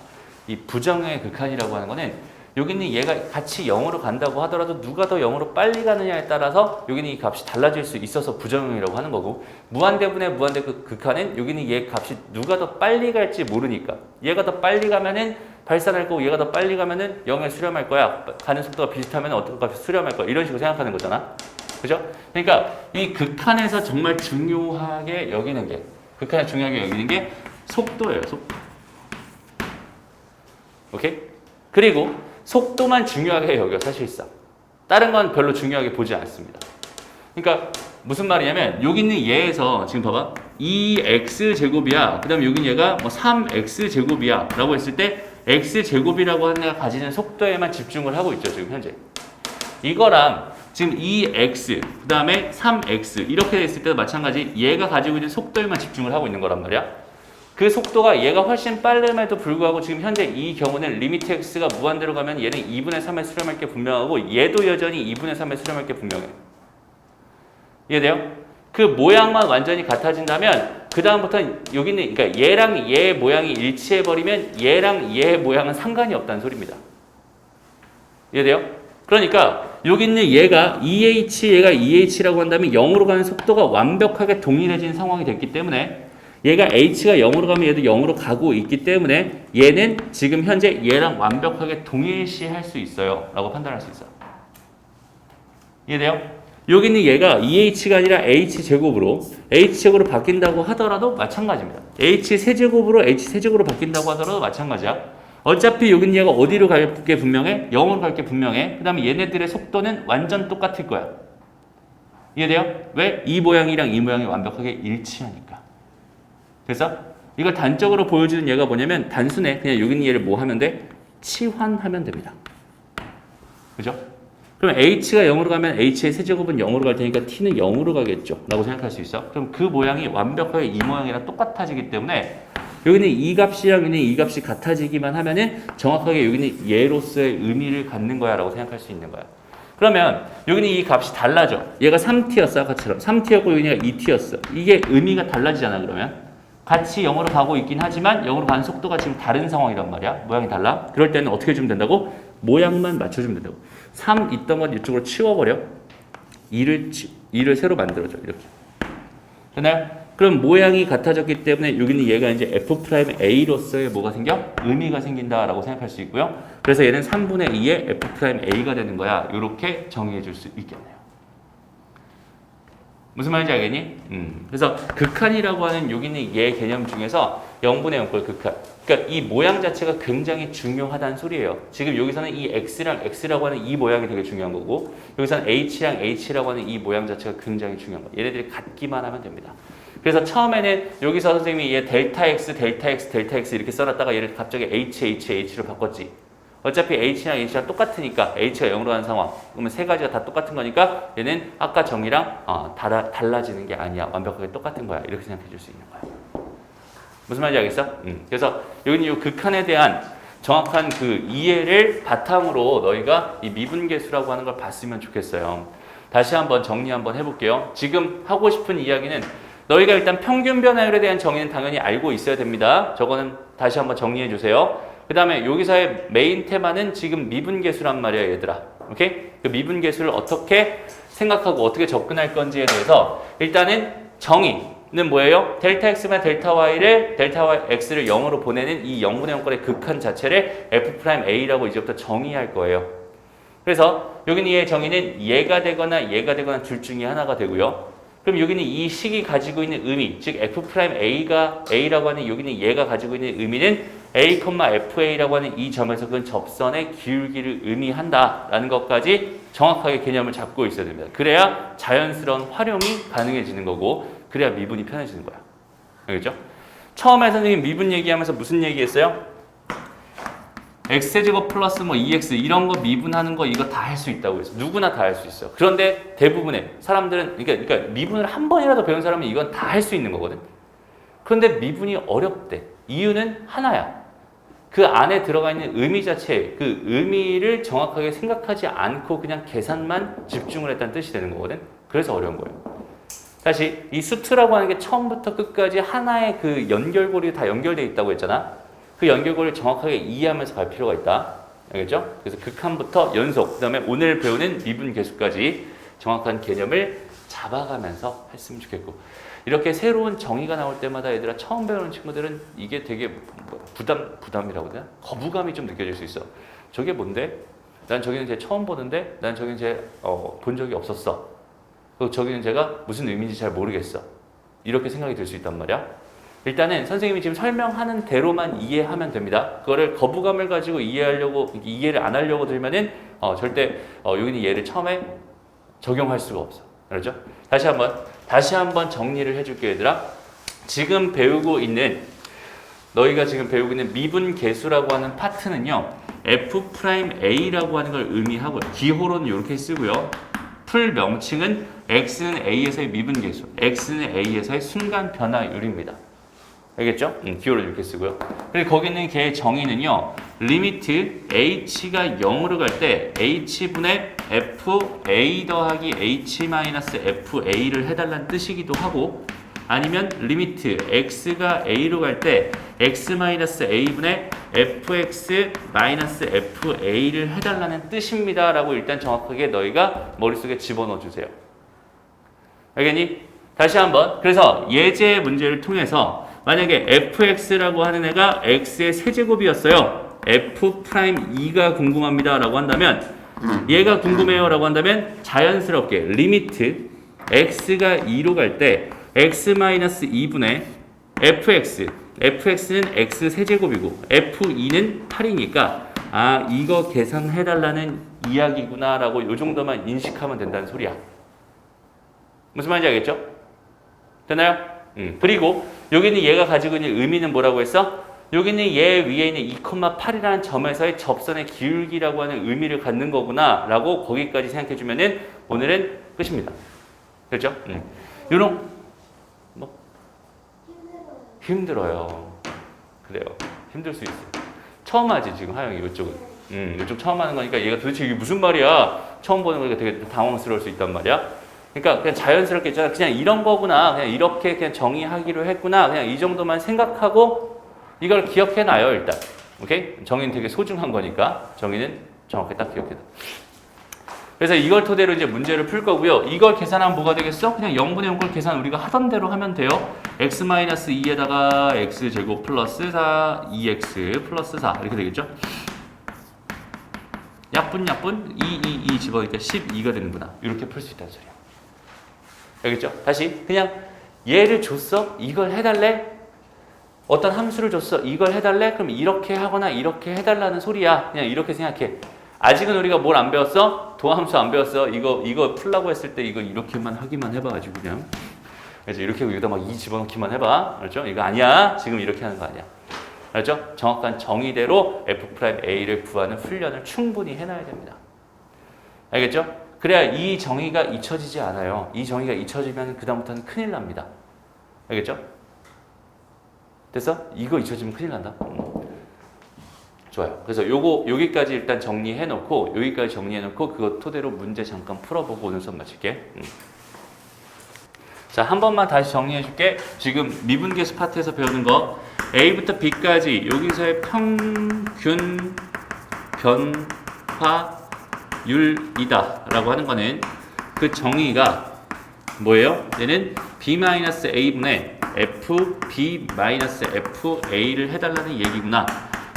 이 부정의 극한이라고 하는 거는 여기는 얘가 같이 0으로 간다고 하더라도 누가 더 0으로 빨리 가느냐에 따라서 여기는 이 값이 달라질 수 있어서 부정형이라고 하는 거고 무한대분의 무한대꼴 극한은 여기는 얘 값이 누가 더 빨리 갈지 모르니까 얘가 더 빨리 가면은 발산할 거고 얘가 더 빨리 가면은 0에 수렴할 거야. 가는 속도가 비슷하면 어떤 값이 수렴할 거야. 이런 식으로 생각하는 거잖아. 그죠? 그러니까 이 극한에서 정말 중요하게 여기는 게 극한에서 중요하게 여기는 게 속도예요. 속도. 오케이? 그리고 속도만 중요하게 여겨 사실상. 다른 건 별로 중요하게 보지 않습니다. 그러니까 무슨 말이냐면 여기 있는 얘에서 지금 봐봐. 2x제곱이야. 그 다음에 여기 얘가 3x제곱이야 라고 했을 때 x제곱이라고 하는 애가 가지는 속도에만 집중을 하고 있죠. 지금 현재. 이거랑 지금 2x, 그 다음에 3x 이렇게 됐을 때도 마찬가지 얘가 가지고 있는 속도에만 집중을 하고 있는 거란 말이야. 그 속도가 얘가 훨씬 빠름에도 불구하고 지금 현재 이 경우는 리미트 x가 무한대로 가면 얘는 2분의 3에 수렴할 게 분명하고 얘도 여전히 2분의 3에 수렴할 게 분명해. 이해돼요? 그 모양만 완전히 같아진다면 그 다음부터는 여기는 그러니까 얘랑 얘 모양이 일치해버리면 얘랑 얘 모양은 상관이 없다는 소리입니다. 이해돼요? 그러니까 여기 있는 얘가 얘가 EH라고 한다면 0으로 가는 속도가 완벽하게 동일해진 상황이 됐기 때문에 얘가 H가 0으로 가면 얘도 0으로 가고 있기 때문에 얘는 지금 현재 얘랑 완벽하게 동일시할 수 있어요 라고 판단할 수 있어요. 이해돼요? 여기 있는 얘가 EH가 아니라 H제곱으로 바뀐다고 하더라도 마찬가지입니다. H세제곱으로 H세제곱으로 바뀐다고 하더라도 마찬가지야. 어차피 여기 있는 얘가 어디로 갈 게 분명해? 0으로 갈 게 분명해. 그 다음에 얘네들의 속도는 완전 똑같을 거야. 이해돼요? 왜? 이 모양이랑 이 모양이 완벽하게 일치하니까. 그래서 이걸 단적으로 보여주는 얘가 뭐냐면 단순해. 그냥 여기 있는 얘를 뭐 하면 돼? 치환하면 됩니다. 그죠? 그럼 H가 0으로 가면 H의 세제곱은 0으로 갈 테니까 T는 0으로 가겠죠. 라고 생각할 수 있어. 그럼 그 모양이 완벽하게 이 모양이랑 똑같아지기 때문에 여기는 이 값이랑 여기는 이 값이 같아지기만 하면은 정확하게 여기는 얘로서의 의미를 갖는 거야 라고 생각할 수 있는 거야. 그러면 여기는 이 값이 달라져. 얘가 3t였어 아까처럼. 3t였고 여기가 2t였어. 이게 의미가 달라지잖아 그러면. 같이 0으로 가고 있긴 하지만 0으로 가는 속도가 지금 다른 상황이란 말이야. 모양이 달라. 그럴 때는 어떻게 해주면 된다고? 모양만 맞춰주면 된다고. 3 있던 건 이쪽으로 치워버려. 2를 새로 만들어줘. 이렇게. 되나요? 그럼 모양이 같아졌기 때문에 여기는 얘가 이제 F'A로서의 뭐가 생겨? 의미가 생긴다라고 생각할 수 있고요. 그래서 얘는 3분의 2의 F'A가 되는 거야. 이렇게 정의해 줄 수 있겠네요. 무슨 말인지 알겠니? 그래서 극한이라고 하는 여기 있는 얘 개념 중에서 0분의 0꼴 극한. 그러니까 이 모양 자체가 굉장히 중요하다는 소리예요. 지금 여기서는 이 X랑 X라고 하는 이 모양이 되게 중요한 거고 여기서는 H랑 H라고 하는 이 모양 자체가 굉장히 중요한 거예요. 얘네들이 같기만 하면 됩니다. 그래서 처음에는 여기서 선생님이 얘 델타 X, 델타 X, 델타 X 이렇게 써놨다가 얘를 갑자기 H로 바꿨지. 어차피 H랑 H랑 똑같으니까 H가 0으로 가는 상황. 그러면 세 가지가 다 똑같은 거니까 얘는 아까 정의랑 달라지는 게 아니야. 완벽하게 똑같은 거야. 이렇게 생각해 줄 수 있는 거야. 무슨 말인지 알겠어? 그래서 여기는 이 극한에 대한 정확한 그 이해를 바탕으로 너희가 이 미분계수라고 하는 걸 봤으면 좋겠어요. 다시 한번 정리 한번 해볼게요. 지금 하고 싶은 이야기는 너희가 일단 평균 변화율에 대한 정의는 당연히 알고 있어야 됩니다. 저거는 다시 한번 정리해 주세요. 그 다음에 여기서의 메인 테마는 지금 미분계수란 말이야 얘들아. 오케이? 그 미분계수를 어떻게 생각하고 어떻게 접근할 건지에 대해서 일단은 정의는 뭐예요? 델타 x만 델타 y를 델타 x를 0으로 보내는 이 0분의 0꼴의 극한 자체를 f'a라고 이제부터 정의할 거예요. 그래서 여기는 얘의 정의는 얘가 되거나 둘 중에 하나가 되고요. 그럼 여기는 이 식이 가지고 있는 의미, 즉 f'a가 a라고 하는 여기는 얘가 가지고 있는 의미는 a, fa라고 하는 이 점에서 그 접선의 기울기를 의미한다라는 것까지 정확하게 개념을 잡고 있어야 됩니다. 그래야 자연스러운 활용이 가능해지는 거고 그래야 미분이 편해지는 거야. 알겠죠? 처음에 선생님 미분 얘기하면서 무슨 얘기했어요? x제곱 플러스 뭐 2x 이런 거 미분하는 거 이거 다 할 수 있다고 했어. 누구나 다 할 수 있어요. 그런데 대부분의 사람들은 그러니까 미분을 한 번이라도 배운 사람은 이건 다 할 수 있는 거거든. 그런데 미분이 어렵대. 이유는 하나야. 그 안에 들어가 있는 의미 자체, 그 의미를 정확하게 생각하지 않고 그냥 계산만 집중을 했다는 뜻이 되는 거거든. 그래서 어려운 거예요. 다시 이 수트라고 하는 게 처음부터 끝까지 하나의 그 연결고리 다 연결되어 있다고 했잖아. 그 연결고리를 정확하게 이해하면서 갈 필요가 있다. 알겠죠? 그래서 극한부터 연속, 그 다음에 오늘 배우는 미분 계수까지 정확한 개념을 잡아가면서 했으면 좋겠고 이렇게 새로운 정의가 나올 때마다 얘들아 처음 배우는 친구들은 이게 되게 부담이라고 해야 되나? 거부감이 좀 느껴질 수 있어. 저게 뭔데? 난 저기는 쟤 처음 보는데 난 저기는 쟤 본 적이 없었어. 그리고 저기는 제가 무슨 의미인지 잘 모르겠어. 이렇게 생각이 들 수 있단 말이야. 일단은 선생님이 지금 설명하는 대로만 이해하면 됩니다. 그거를 거부감을 가지고 이해를 안 하려고 들면은 절대 여기는 얘를 처음에 적용할 수가 없어. 그렇죠? 다시 한번 정리를 해줄게 얘들아. 지금 배우고 있는 너희가 지금 배우고 있는 미분계수라고 하는 파트는요. F'A라고 하는 걸 의미하고 기호로는 이렇게 쓰고요. 풀 명칭은 X는 A에서의 미분계수, X는 A에서의 순간 변화율입니다. 알겠죠? 기호를 이렇게 쓰고요. 그리고 거기 있는 걔의 정의는요. 리미트 h가 0으로 갈 때 h분의 fa 더하기 h-fa를 해달라는 뜻이기도 하고 아니면 리미트 x가 a로 갈 때 x-a분의 fx-fa를 해달라는 뜻입니다. 라고 일단 정확하게 너희가 머릿속에 집어넣어 주세요. 알겠니? 다시 한번. 그래서 예제 문제를 통해서 만약에 fx라고 하는 애가 x의 세제곱이었어요. f'2가 궁금합니다. 라고 한다면 얘가 궁금해요. 라고 한다면 자연스럽게 리미트 x가 2로 갈 때 x-2분의 fx는 x 세제곱이고 f2는 8이니까 아 이거 계산해달라는 이야기구나 라고 이 정도만 인식하면 된다는 소리야. 무슨 말인지 알겠죠? 되나요? 그리고 여기는 얘가 가지고 있는 의미는 뭐라고 했어? 여기는 얘 위에 있는 2,8이라는 점에서의 접선의 기울기라고 하는 의미를 갖는 거구나 라고 거기까지 생각해주면은 오늘은 끝입니다. 그렇죠? 요런 뭐 힘들어요. 그래요. 힘들 수 있어요. 처음 하지 지금 하영이 이쪽은. 이쪽 처음 하는 거니까 얘가 도대체 이게 무슨 말이야? 처음 보는 거니까 되게 당황스러울 수 있단 말이야. 그러니까 그냥 자연스럽게 있잖아. 그냥 이런 거구나. 그냥 이렇게 그냥 정의하기로 했구나. 그냥 이 정도만 생각하고 이걸 기억해놔요 일단. 오케이? 정의는 되게 소중한 거니까 정의는 정확히 딱 기억해놔. 그래서 이걸 토대로 이제 문제를 풀 거고요. 이걸 계산하면 뭐가 되겠어? 그냥 0분의 0걸 계산 우리가 하던 대로 하면 돼요. x-2에다가 x제곱 플러스 4, 2x 플러스 4 이렇게 되겠죠? 약분 2 집어넣으니까 12가 되는구나. 이렇게 풀 수 있다는 소리야. 알겠죠? 다시 그냥 얘를 줬어? 이걸 해달래? 어떤 함수를 줬어? 이걸 해달래? 그럼 이렇게 하거나 이렇게 해달라는 소리야. 그냥 이렇게 생각해. 아직은 우리가 뭘 안 배웠어? 도함수 안 배웠어? 이거 풀라고 했을 때 이거 이렇게만 하기만 해봐가지고 그냥. 그래서 이렇게 여기다 막 2 집어넣기만 해봐. 그렇죠? 이거 아니야. 지금 이렇게 하는 거 아니야. 알죠? 정확한 정의대로 F'A를 구하는 훈련을 충분히 해놔야 됩니다. 알겠죠? 그래야 이 정의가 잊혀지지 않아요. 이 정의가 잊혀지면 그다음부터는 큰일 납니다. 알겠죠? 됐어? 이거 잊혀지면 큰일 난다. 좋아요. 그래서 여기까지 일단 정리해놓고 여기까지 정리해놓고 그거 토대로 문제 잠깐 풀어보고 오늘 수업 마칠게. 자, 한 번만 다시 정리해줄게. 지금 미분계수 파트에서 배우는 거 A부터 B까지 여기서의 평균 변화율이다 라고 하는 거는 그 정의가 뭐예요? 얘는 B-A분의 FB-FA를 해달라는 얘기구나.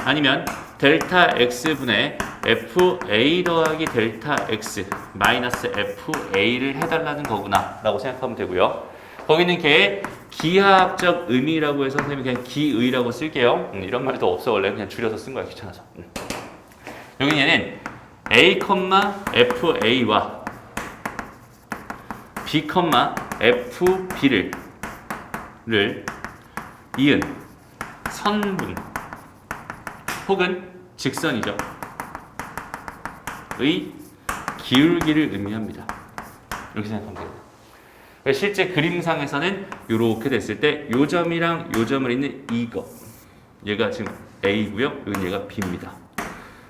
아니면 델타 X분의 FA 더하기 델타 X 마이너스 FA를 해달라는 거구나 라고 생각하면 되고요. 거기는 걔의 기하학적 의미라고 해서 선생님이 그냥 기의라고 쓸게요. 이런 말도 없어. 원래 그냥 줄여서 쓴 거야. 귀찮아서. 여기는 얘는 A, FA와 B, FB를 이은 선분 혹은 직선이죠. 의 기울기를 의미합니다. 이렇게 생각하면 됩니다. 실제 그림상에서는 이렇게 됐을 때 요 점이랑 요 점을 있는 이거 얘가 지금 A고요. 여기 얘가 B입니다.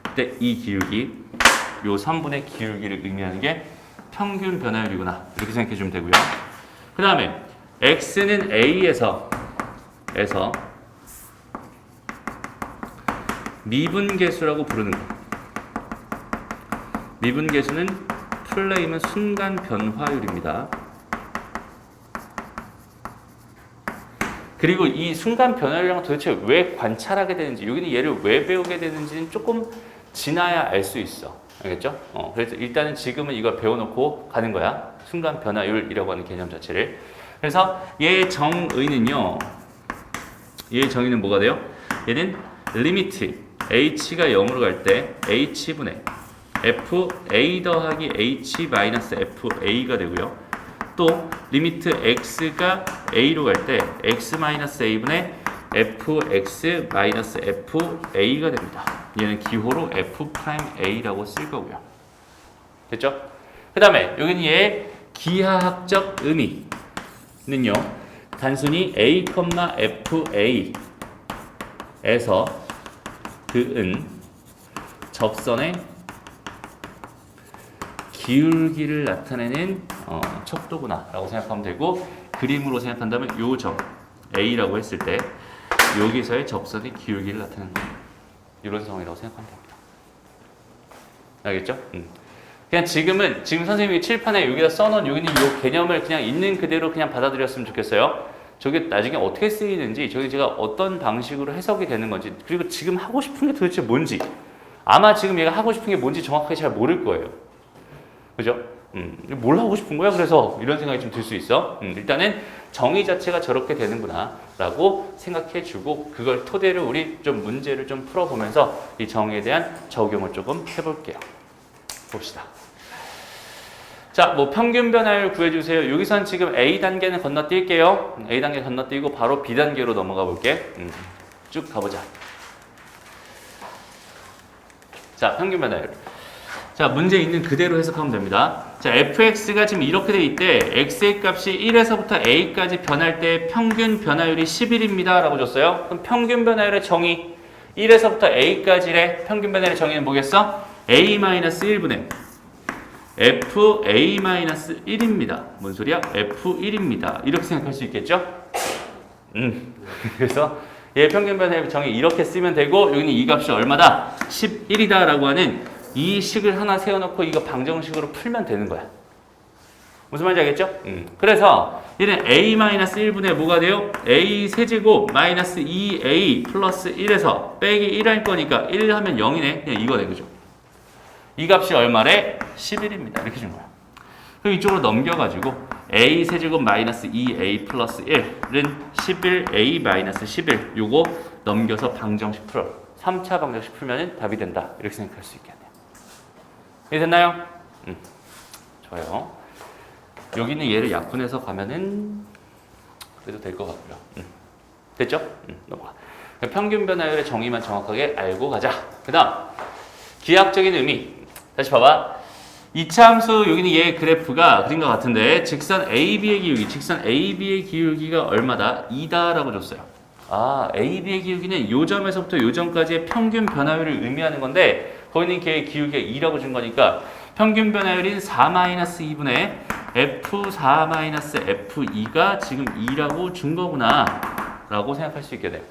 그때 이 기울기 요 선분의 기울기를 의미하는 게 평균 변화율이구나. 이렇게 생각해 주면 되고요. 그 다음에 X는 A에서 미분계수라고 부르는 거. 미분계수는 플레이면 순간 변화율입니다. 그리고 이 순간 변화율이랑 도대체 왜 관찰하게 되는지, 여기는 얘를 왜 배우게 되는지는 조금 지나야 알 수 있어. 알겠죠? 그래서 일단은 지금은 이걸 배워놓고 가는 거야. 순간 변화율이라고 하는 개념 자체를. 그래서 얘의 정의는요. 얘의 정의는 뭐가 돼요? 얘는 리미트 h가 0으로 갈 때 h분의 fa 더하기 h 마이너스 fa가 되고요. 또 리미트 x가 a로 갈 때 x 마이너스 a분의 fx 마이너스 fa가 됩니다. 얘는 기호로 f'a라고 쓸 거고요. 됐죠? 그 다음에 여기는 얘의 기하학적 의미는요. 단순히 a, fa에서 그은 접선의 기울기를 나타내는 척도구나 라고 생각하면 되고, 그림으로 생각한다면 요 점 A라고 했을 때 여기서의 접선의 기울기를 나타내는 거예요. 이런 상황이라고 생각하면 됩니다. 알겠죠? 그냥 지금 선생님이 칠판에 여기다 써놓은 여기는 이 개념을 그냥 있는 그대로 그냥 받아들였으면 좋겠어요. 저게 나중에 어떻게 쓰이는지, 저게 제가 어떤 방식으로 해석이 되는 건지, 그리고 지금 하고 싶은 게 도대체 뭔지, 아마 지금 얘가 하고 싶은 게 뭔지 정확하게 잘 모를 거예요. 그죠? 뭘 하고 싶은 거야? 그래서 이런 생각이 좀 들 수 있어. 일단은 정의 자체가 저렇게 되는구나 라고 생각해주고, 그걸 토대로 우리 좀 문제를 좀 풀어보면서 이 정의에 대한 적용을 조금 해볼게요. 봅시다. 자, 뭐 평균 변화율 구해주세요. 여기선 지금 A 단계는 건너뛸게요. A 단계 건너뛰고 바로 B 단계로 넘어가 볼게. 쭉 가보자. 자, 평균 변화율. 자, 문제 있는 그대로 해석하면 됩니다. 자, fx가 지금 이렇게 돼 있대. x의 값이 1에서부터 a까지 변할 때 평균 변화율이 11입니다 라고 줬어요. 그럼 평균 변화율의 정의 1에서부터 a까지의 평균 변화율의 정의는 뭐겠어? a-1분의 fa-1입니다. 뭔 소리야? f1입니다. 이렇게 생각할 수 있겠죠? 그래서 얘 평균 변화율 정의 이렇게 쓰면 되고, 여기는 이 값이 얼마다? 11이다 라고 하는 이 식을 하나 세워놓고 이거 방정식으로 풀면 되는 거야. 무슨 말인지 알겠죠? 그래서 얘는 a-1분의 뭐가 돼요? a 세제곱 마이너스 2a 플러스 1에서 빼기 1 할 거니까 1 하면 0이네. 그냥 이거네. 그죠? 이 값이 얼마래? 11입니다. 이렇게 준 거야. 그럼 이쪽으로 넘겨가지고 a 세제곱 마이너스 2a 플러스 1은 11a 마이너스 11 요거 넘겨서 방정식 풀어. 3차 방정식 풀면 답이 된다. 이렇게 생각할 수 있겠네요. 이해됐나요? 좋아요. 여기는 얘를 약분해서 가면은 그래도 될 것 같고요. 됐죠? 넘어가. 평균 변화율의 정의만 정확하게 알고 가자. 그 다음 기하학적인 의미. 다시 봐봐. 이차함수 여기는 얘 그래프가 그린 것 같은데, 직선 AB의 기울기, 직선 AB의 기울기가 얼마다? 2다 라고 줬어요. 아, AB의 기울기는 요 점에서부터 요 점까지의 평균 변화율을 의미하는 건데, 거기는 걔의 기울기가 2라고 준 거니까 평균 변화율인 4-2분의 F4-F2가 지금 2라고 준 거구나 라고 생각할 수 있게 돼요.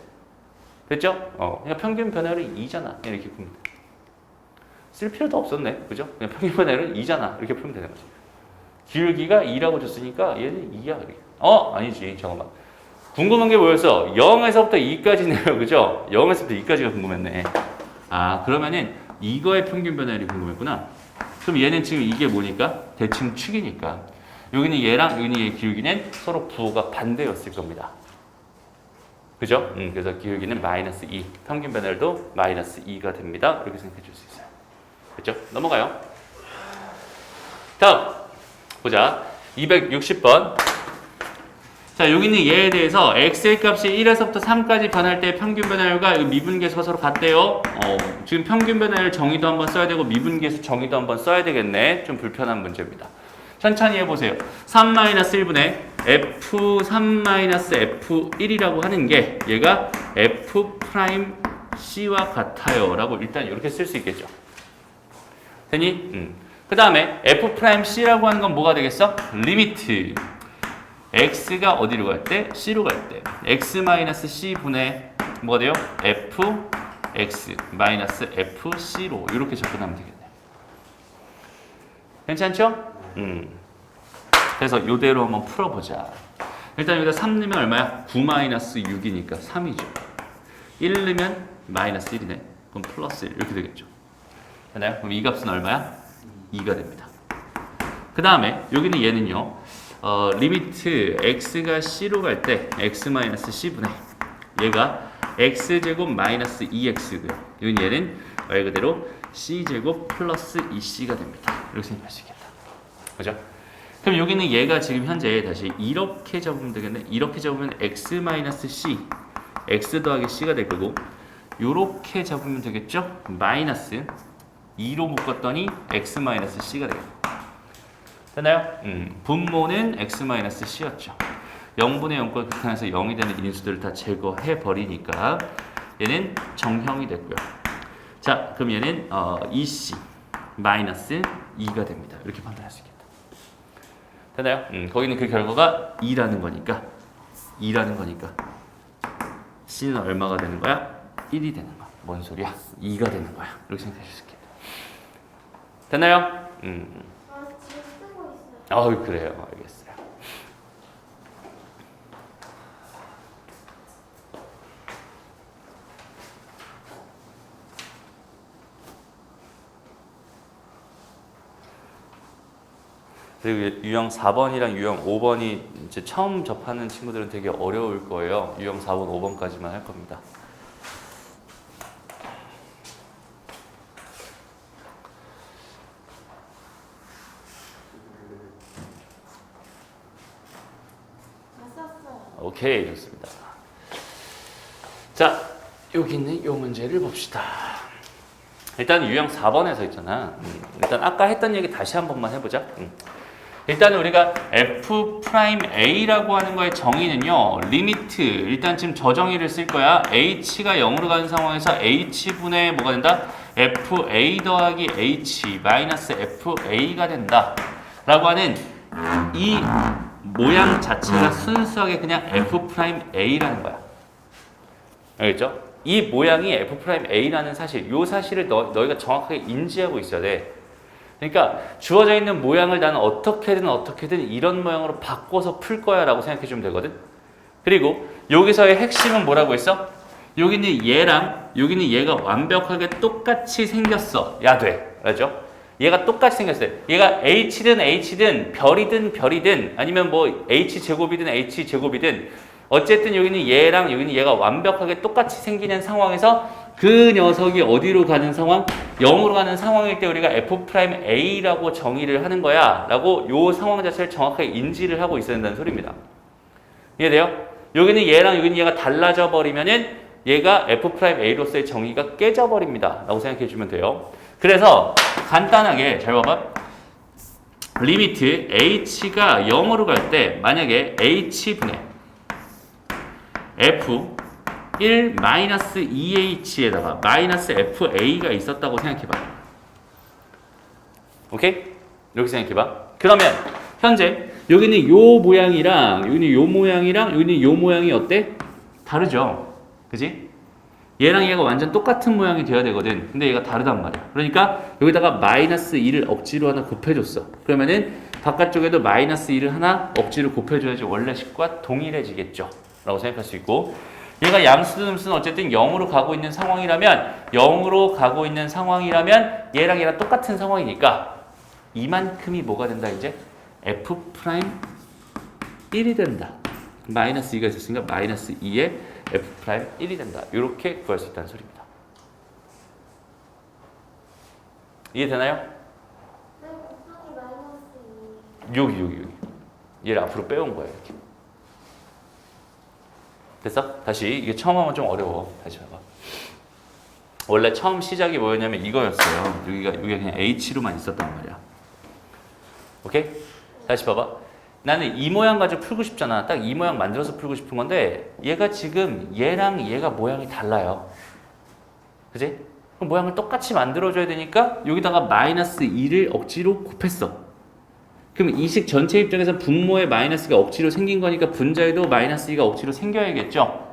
됐죠? 그냥 평균 변화율이 2잖아. 이렇게 보면 돼. 쓸 필요도 없었네. 그죠? 그냥 평균 변화율은 2잖아. 이렇게 풀면 되는 거지. 기울기가 2라고 줬으니까 얘는 2야. 이렇게. 아니지. 잠깐만. 궁금한 게 뭐였어? 0에서부터 2까지네요. 그죠? 0에서부터 2까지가 궁금했네. 아, 그러면은 이거의 평균 변화율이 궁금했구나. 그럼 얘는 지금 이게 뭐니까? 대칭 축이니까. 여기는 얘랑 여기는 얘의 기울기는 서로 부호가 반대였을 겁니다. 그죠? 그래서 기울기는 마이너스 2. 평균 변화율도 마이너스 2가 됩니다. 이렇게 생각해 줄 수 있어요. 됐죠? 넘어가요. 다음 보자. 260번. 자, 여기 있는 얘에 대해서 x의 값이 1에서부터 3까지 변할 때 평균 변화율과 미분계수가 서로 같대요. 지금 평균 변화율 정의도 한번 써야 되고 미분계수 정의도 한번 써야 되겠네. 좀 불편한 문제입니다. 천천히 해보세요. 3-1분의 f3-f1이라고 하는 게 얘가 f'C와 같아요 라고 일단 이렇게 쓸 수 있겠죠. 되니? 그 다음에 f'C라고 하는 건 뭐가 되겠어? 리미트 x가 어디로 갈 때? c로 갈 때 x-c분의 뭐가 돼요? fx-fc로 이렇게 접근하면 되겠네요. 괜찮죠? 그래서 이대로 한번 풀어보자. 일단 여기다 3 넣으면 얼마야? 9-6이니까 3이죠. 1 넣으면 마이너스 1이네. 그럼 플러스 1 이렇게 되겠죠. 되나요? 그럼 이 값은 얼마야? 2가 됩니다. 그 다음에 여기는 얘는요. 리미트 x가 c로 갈 때 x-c분의 얘가 x제곱 마이너스 2x고요. 이건 얘는 말 그대로 c제곱 플러스 2c가 됩니다. 이렇게 생각할 수 있겠다. 그죠? 그럼 여기는 얘가 지금 현재 다시 이렇게 접으면 되겠네. 이렇게 접으면 x-c x 더하기 c가 될 거고, 요렇게 잡으면 되겠죠? 마이너스 2로 묶었더니 x-c가 되겠다. 됐나요? 분모는 x-c였죠. 0분의 0과 극한에서 0이 되는 인수들을 다 제거해 버리니까 얘는 정형이 됐고요. 자, 그럼 얘는 2c 마이너스 2가 됩니다. 이렇게 판단할 수 있겠다. 되나요? 거기는 그 결과가 2라는 거니까 c는 얼마가 되는 거야? 1이 되는 거야. 뭔 소리야? 2가 되는 거야. 이렇게 생각하실 수 있겠다. 되나요? 아, 지금 쓰고 있어요. 그래요. 알겠어요. 그리고 유형 4번이랑 유형 5번이 이제 처음 접하는 친구들은 되게 어려울 거예요. 유형 4번, 5번까지만 할 겁니다. 다 썼어요. 오케이, 좋습니다. 자, 여기 있는 이 문제를 봅시다. 일단 유형 4번에서 있잖아. 일단 아까 했던 얘기 다시 한 번만 해보자. 일단 우리가 f'A라고 하는 거의 정의는요. 리미트, 일단 지금 저 정의를 쓸 거야. h가 0으로 가는 상황에서 h분의 뭐가 된다? fa 더하기 h 마이너스 fa가 된다. 라고 하는 이 모양 자체가 순수하게 그냥 f'A라는 거야. 알겠죠? 이 모양이 f'A라는 사실, 이 사실을 너희가 정확하게 인지하고 있어야 돼. 그러니까 주어져 있는 모양을 나는 어떻게든 이런 모양으로 바꿔서 풀 거야 라고 생각해 주면 되거든. 그리고 여기서의 핵심은 뭐라고 했어? 여기는 얘랑 여기는 얘가 완벽하게 똑같이 생겼어. 야 돼. 알죠? 얘가 똑같이 생겼어요. 얘가 h든 별이든 아니면 뭐 h제곱이든 h제곱이든 어쨌든 여기는 얘랑 여기는 얘가 완벽하게 똑같이 생기는 상황에서 그 녀석이 어디로 가는 상황? 0으로 가는 상황일 때 우리가 f'A라고 정의를 하는 거야 라고 요 상황 자체를 정확하게 인지를 하고 있어야 된다는 소리입니다. 이해돼요? 여기는 얘랑 여기는 얘가 달라져 버리면은 얘가 f'A로서의 정의가 깨져 버립니다 라고 생각해 주면 돼요. 그래서 간단하게 잘 봐봐. 리미트 h가 0으로 갈 때 만약에 h분의 f 1 마이너스 2h에다가 마이너스 fa가 있었다고 생각해봐. 오케이? 이렇게 생각해봐. 그러면 현재 여기는 요 모양이랑 여기는 요 모양이랑 여기는 요 모양이 어때? 다르죠? 그지? 얘랑 얘가 완전 똑같은 모양이 돼야 되거든. 근데 얘가 다르단 말이야. 그러니까 여기다가 마이너스 2를 억지로 하나 곱해줬어. 그러면은 바깥쪽에도 마이너스 2를 하나 억지로 곱해줘야지 원래 식과 동일해지겠죠? 라고 생각할 수 있고, 얘가 양수는 어쨌든 0으로 가고 있는 상황이라면 얘랑 얘랑 똑같은 상황이니까 이만큼이 뭐가 된다 이제? f'1이 된다. 마이너스 2가 있었으니까 마이너스 2에 f'1이 된다. 이렇게 구할 수 있다는 소리입니다. 이해되나요? 네, 곱하기 마이너스 2. 여기 얘를 앞으로 빼온 거예요. 이렇게. 됐어? 다시. 이게 처음 하면 좀 어려워. 다시 봐봐. 원래 처음 시작이 뭐였냐면 이거였어요. 여기가 그냥 h로만 있었단 말이야. 오케이? 다시 봐봐. 나는 이 모양 가지고 풀고 싶잖아. 딱 이 모양 만들어서 풀고 싶은 건데 얘가 지금 얘랑 얘가 모양이 달라요. 그지? 그럼 모양을 똑같이 만들어줘야 되니까 여기다가 마이너스 2를 억지로 곱했어. 그럼 이 식 전체 입장에서 분모에 마이너스가 억지로 생긴 거니까 분자에도 마이너스 2가 억지로 생겨야겠죠?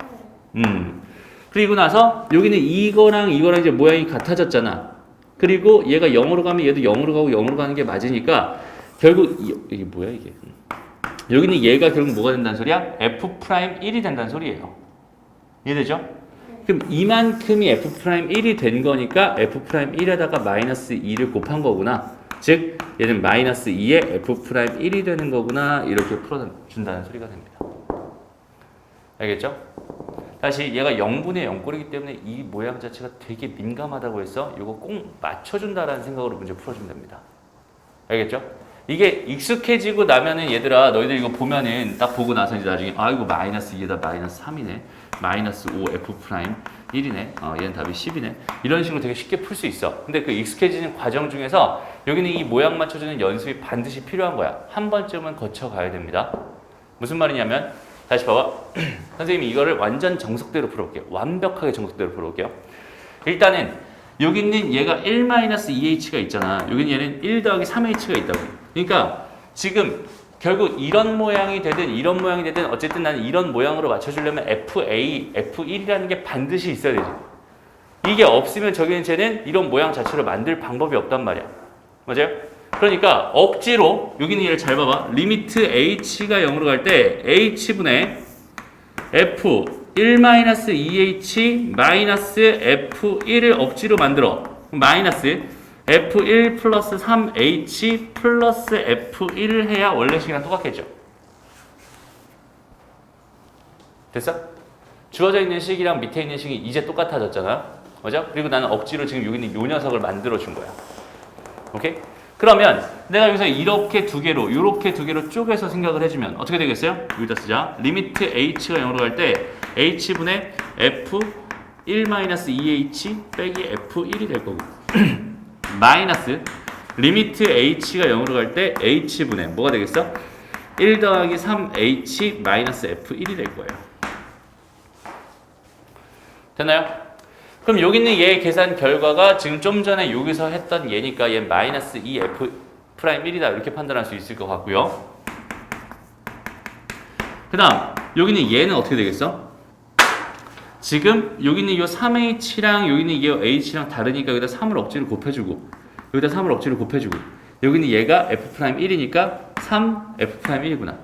그리고 나서 여기는 이거랑 이제 모양이 같아졌잖아. 그리고 얘가 0으로 가면 얘도 0으로 가고 0으로 가는 게 맞으니까 결국 이게 뭐야 이게? 여기는 얘가 결국 뭐가 된다는 소리야? f'1이 된다는 소리예요. 이해되죠? 그럼 이만큼이 f'1이 된 거니까 f'1에다가 마이너스 2를 곱한 거구나. 즉 얘는 마이너스 2에 f'1이 되는 거구나. 이렇게 풀어준다는 소리가 됩니다. 알겠죠? 다시 얘가 0분의 0꼴이기 때문에 이 모양 자체가 되게 민감하다고 해서 이거 꼭 맞춰준다라는 생각으로 문제 풀어주면 됩니다. 알겠죠? 이게 익숙해지고 나면은 얘들아 너희들 이거 보면은 딱 보고 나서 이제 나중에 아 이거 마이너스 2에다 마이너스 3이네 마이너스 5 f'1이네 얘는 답이 10이네 이런 식으로 되게 쉽게 풀 수 있어. 근데 그 익숙해지는 과정 중에서 여기는 이 모양 맞춰주는 연습이 반드시 필요한 거야. 한 번쯤은 거쳐가야 됩니다. 무슨 말이냐면 다시 봐봐. 선생님이 이거를 완전 정석대로 풀어볼게요. 완벽하게 정석대로 풀어볼게요. 일단은 여기 있는 얘가 1-2h가 있잖아. 여기 있는 얘는 1 더하기 3h가 있다고. 그러니까 지금 결국 이런 모양이 되든 이런 모양이 되든 어쨌든 나는 이런 모양으로 맞춰주려면 FA, F1이라는 게 반드시 있어야 되지. 이게 없으면 저기는 쟤는 이런 모양 자체를 만들 방법이 없단 말이야. 맞아요? 그러니까 억지로 여기 있는 얘를 잘 봐봐. 리미트 h가 0으로 갈 때 h분의 f 1-2h 마이너스 f1을 억지로 만들어. 마이너스 f1 플러스 3h 플러스 f1을 해야 원래 식이랑 똑같겠죠. 됐어? 주어져 있는 식이랑 밑에 있는 식이 이제 똑같아졌잖아. 맞아? 그리고 나는 억지로 지금 여기 있는 요 녀석을 만들어 준 거야. 오케이? 그러면 내가 여기서 이렇게 두 개로 이렇게 두 개로 쪼개서 생각을 해주면 어떻게 되겠어요? 여기다 쓰자. 리미트 h가 0으로 갈 때 h분의 f 1-2h 빼기 f1이 될 거고 마이너스 리미트 h가 0으로 갈 때 h분의 뭐가 되겠어? 1 더하기 3h 마이너스 f1이 될 거예요. 됐나요? 그럼 여기 있는 얘의 계산 결과가 지금 좀 전에 여기서 했던 얘니까 얘 마이너스 2f'1이다 이렇게 판단할 수 있을 것 같고요. 그 다음 여기 있는 얘는 어떻게 되겠어? 지금 여기 있는 이 3h랑 여기 있는 이 h랑 다르니까 여기다 3을 억지로 곱해주고 여기다 3을 억지로 곱해주고 여기 있는 얘가 f'1이니까 3f'1이구나.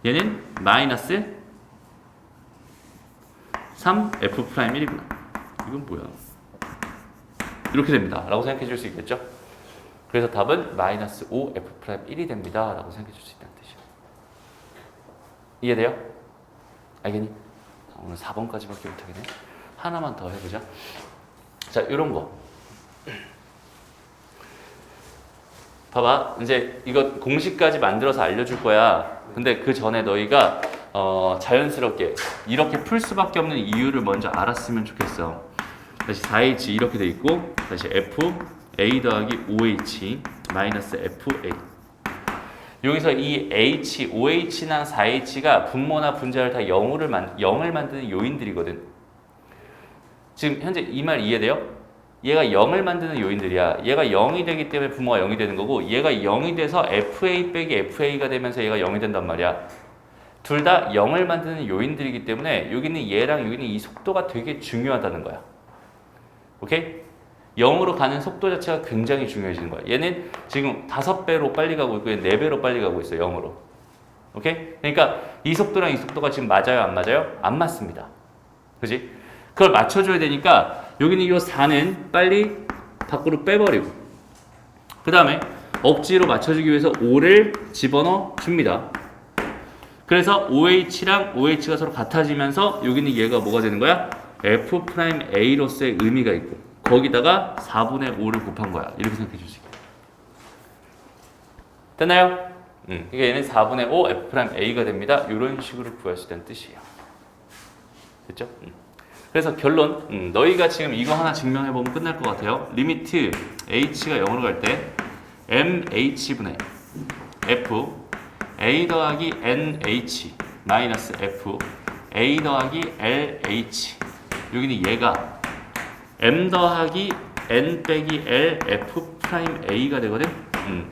얘는 마이너스 3f'1이구나. 이건 뭐야? 이렇게 됩니다. 라고 생각해 줄 수 있겠죠? 그래서 답은 마이너스 5f'1이 됩니다. 라고 생각해 줄 수 있다는 뜻이에요. 이해돼요? 알겠니? 오늘 4번까지밖에 못하겠네. 하나만 더 해보자. 자, 요런 거. 봐봐. 이제 이거 공식까지 만들어서 알려줄 거야. 근데 그 전에 너희가 자연스럽게 이렇게 풀 수밖에 없는 이유를 먼저 알았으면 좋겠어. 다시 4h 이렇게 돼 있고 다시 f a 더하기 5h 마이너스 fa. 여기서 이 h, 5h나 4h가 분모나 분자를 다 0을 만드는 요인들이거든. 지금 현재 이 말 이해돼요? 얘가 0을 만드는 요인들이야. 얘가 0이 되기 때문에 분모가 0이 되는 거고 얘가 0이 돼서 fa 빼기 fa가 되면서 얘가 0이 된단 말이야. 둘 다 0을 만드는 요인들이기 때문에 여기 있는 얘랑 여기 있는 이 속도가 되게 중요하다는 거야. 오케이? 0으로 가는 속도 자체가 굉장히 중요해지는 거야. 얘는 지금 5배로 빨리 가고 있고 얘는 4배로 빨리 가고 있어. 0으로. 오케이? 그러니까 이 속도랑 이 속도가 지금 맞아요? 안 맞아요? 안 맞습니다. 그지? 그걸 맞춰줘야 되니까 여기는 이 4는 빨리 밖으로 빼버리고 그 다음에 억지로 맞춰주기 위해서 5를 집어넣어 줍니다. 그래서 OH랑 OH가 서로 같아지면서 여기는 얘가 뭐가 되는 거야? F'A로서의 의미가 있고 거기다가 4분의 5를 곱한 거야. 이렇게 생각해 주시기. 됐나요? 그러니까 얘는 4분의 5 F'A가 됩니다. 이런 식으로 구할 수 있다는 뜻이에요. 됐죠? 그래서 결론, 너희가 지금 이거 하나 증명해보면 끝날 것 같아요. 리미트 h가 0으로 갈 때 mh분의 f a 더하기 nh 마이너스 f a 더하기 lh 여기는 얘가 m 더하기 n 빼기 l f'a가 되거든.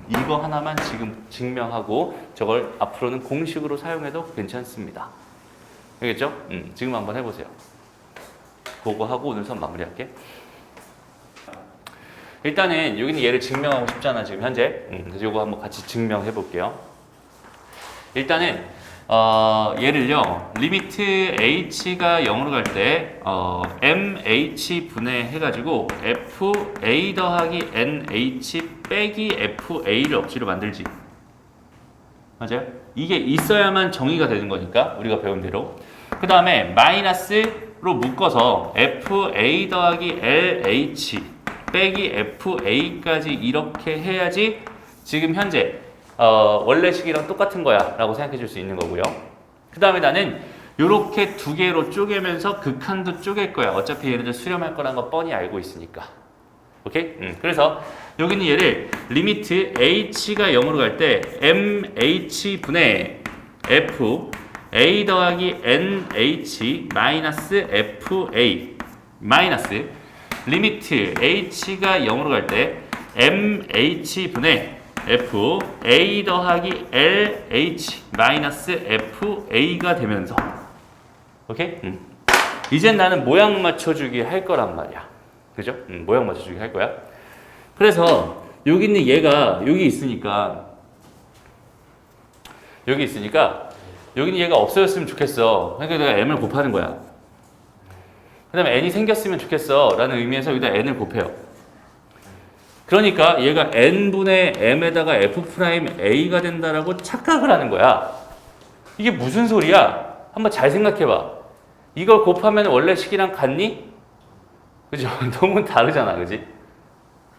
이거 하나만 지금 증명하고 저걸 앞으로는 공식으로 사용해도 괜찮습니다. 알겠죠? 지금 한번 해보세요. 그거 하고 오늘 수업 마무리할게. 일단은 여기는 얘를 증명하고 싶잖아 지금 현재. 그래서 이거 한번 같이 증명해 볼게요. 일단은 얘를요 리미트 h가 0으로 갈 때 mh 분해 해가지고 fa 더하기 nh 빼기 fa를 억지로 만들지. 맞아요? 이게 있어야만 정의가 되는 거니까 우리가 배운 대로. 그 다음에 마이너스로 묶어서 fa 더하기 lh 빼기 fa까지 이렇게 해야지 지금 현재 원래 식이랑 똑같은 거야 라고 생각해 줄 수 있는 거고요. 그 다음에 나는 이렇게 두 개로 쪼개면서 극한도 쪼갤 거야. 어차피 얘네들 수렴할 거라는 거 뻔히 알고 있으니까. 오케이? 그래서 여기는 얘를 리미트 h가 0으로 갈 때 mh 분의 f a 더하기 nh 마이너스 fa 마이너스 리미트 h가 0으로 갈 때 mh분의 f a 더하기 lh 마이너스 fa가 되면서 오케이? 이젠 나는 모양 맞춰주기 할 거란 말이야. 그죠? 모양 맞춰주기 할 거야. 그래서 여기 있는 얘가 여기 있으니까 여기 있는 얘가 없어졌으면 좋겠어. 그러니까 내가 m을 곱하는 거야. 그 다음에 n이 생겼으면 좋겠어 라는 의미에서 여기다 n을 곱해요. 그러니까 얘가 n분의 m에다가 f'a가 된다라고 착각을 하는 거야. 이게 무슨 소리야? 한번 잘 생각해봐. 이걸 곱하면 원래 식이랑 같니? 그죠? 너무 다르잖아. 그지?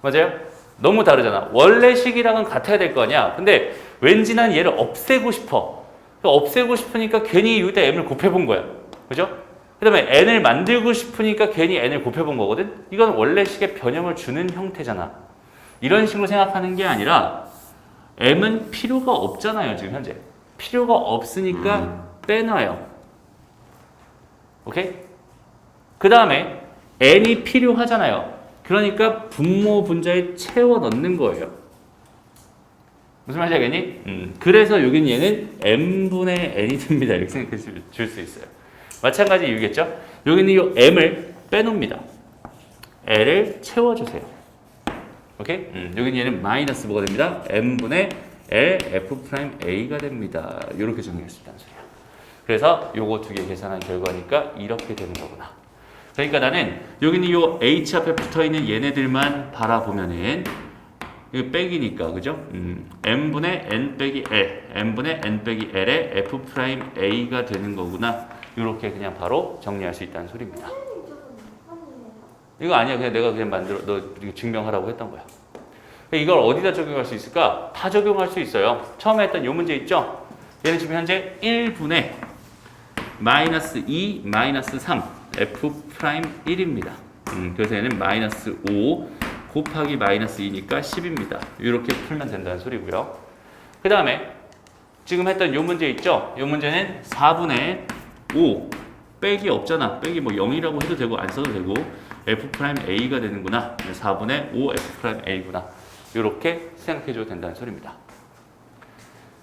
맞아요? 너무 다르잖아. 원래 식이랑은 같아야 될 거 아니야. 근데 왠지 난 얘를 없애고 싶어. 없애고 싶으니까 괜히 여기다 m을 곱해본 거야. 그죠? 그 다음에 n을 만들고 싶으니까 괜히 n을 곱해본 거거든? 이건 원래 식의 변형을 주는 형태잖아. 이런 식으로 생각하는 게 아니라 m은 필요가 없잖아요. 지금 현재. 필요가 없으니까 빼놔요. 오케이? 그 다음에 n이 필요하잖아요. 그러니까 분모 분자에 채워 넣는 거예요. 무슨 말인지 알겠니? 그래서 여기는 얘는 m분의 n이 됩니다. 이렇게 생각해 줄 수 있어요. 마찬가지 이유겠죠? 여기는 이 m을 빼놓습니다. l을 채워주세요. 오케이? 여기는 얘는 마이너스 뭐가 됩니다? m분의 l f'a가 됩니다. 이렇게 정리할 수 있다는 소리야. 그래서 요거 두 개 계산한 결과니까 이렇게 되는 거구나. 그러니까 나는 여기는 요 h 앞에 붙어있는 얘네들만 바라보면은 이거 빼기니까 그죠? m분의 n 빼기 l, m분의 n 빼기 l의 f'a가 되는 거구나. 이렇게 그냥 바로 정리할 수 있다는 소리입니다. 이거 아니야. 그냥 내가 그냥 너 증명하라고 했던 거야. 이걸 어디다 적용할 수 있을까? 다 적용할 수 있어요. 처음에 했던 요 문제 있죠? 얘는 지금 현재 1분의 마이너스 2 마이너스 3 f'1입니다. 그래서 얘는 마이너스 5 곱하기 마이너스 2니까 10입니다. 이렇게 풀면 된다는 소리고요. 그 다음에 지금 했던 요 문제 있죠? 요 문제는 4분의 5 빼기 없잖아. 빼기 뭐 0이라고 해도 되고 안 써도 되고 f'a가 되는구나. 4분의 5 f'a구나. 이렇게 생각해줘도 된다는 소리입니다.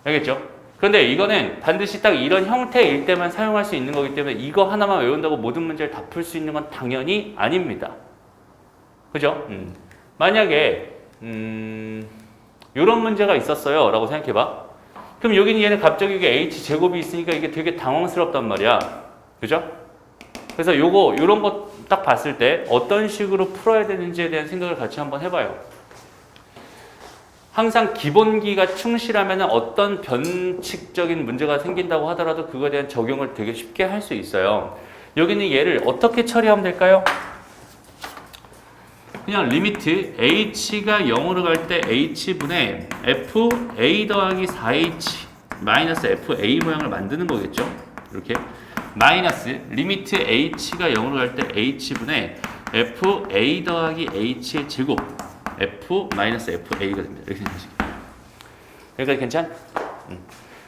알겠죠? 그런데 이거는 반드시 딱 이런 형태일 때만 사용할 수 있는 거기 때문에 이거 하나만 외운다고 모든 문제를 다 풀 수 있는 건 당연히 아닙니다. 그죠? 만약에 이런 문제가 있었어요 라고 생각해봐. 그럼 여기는 얘는 갑자기 이게 h제곱이 있으니까 이게 되게 당황스럽단 말이야. 그죠? 그래서 요런 거 딱 봤을 때 어떤 식으로 풀어야 되는지에 대한 생각을 같이 한번 해봐요. 항상 기본기가 충실하면 어떤 변칙적인 문제가 생긴다고 하더라도 그거에 대한 적용을 되게 쉽게 할 수 있어요. 여기는 얘를 어떻게 처리하면 될까요? 그냥 리미트 h가 0으로 갈 때 h분의 fa 더하기 4h 마이너스 fa 모양을 만드는 거겠죠? 이렇게 마이너스 리미트 h가 0으로 갈 때 h분의 fa 더하기 h의 제곱 f 마이너스 fa가 됩니다. 이렇게 생각하시면 여기까지 괜찮?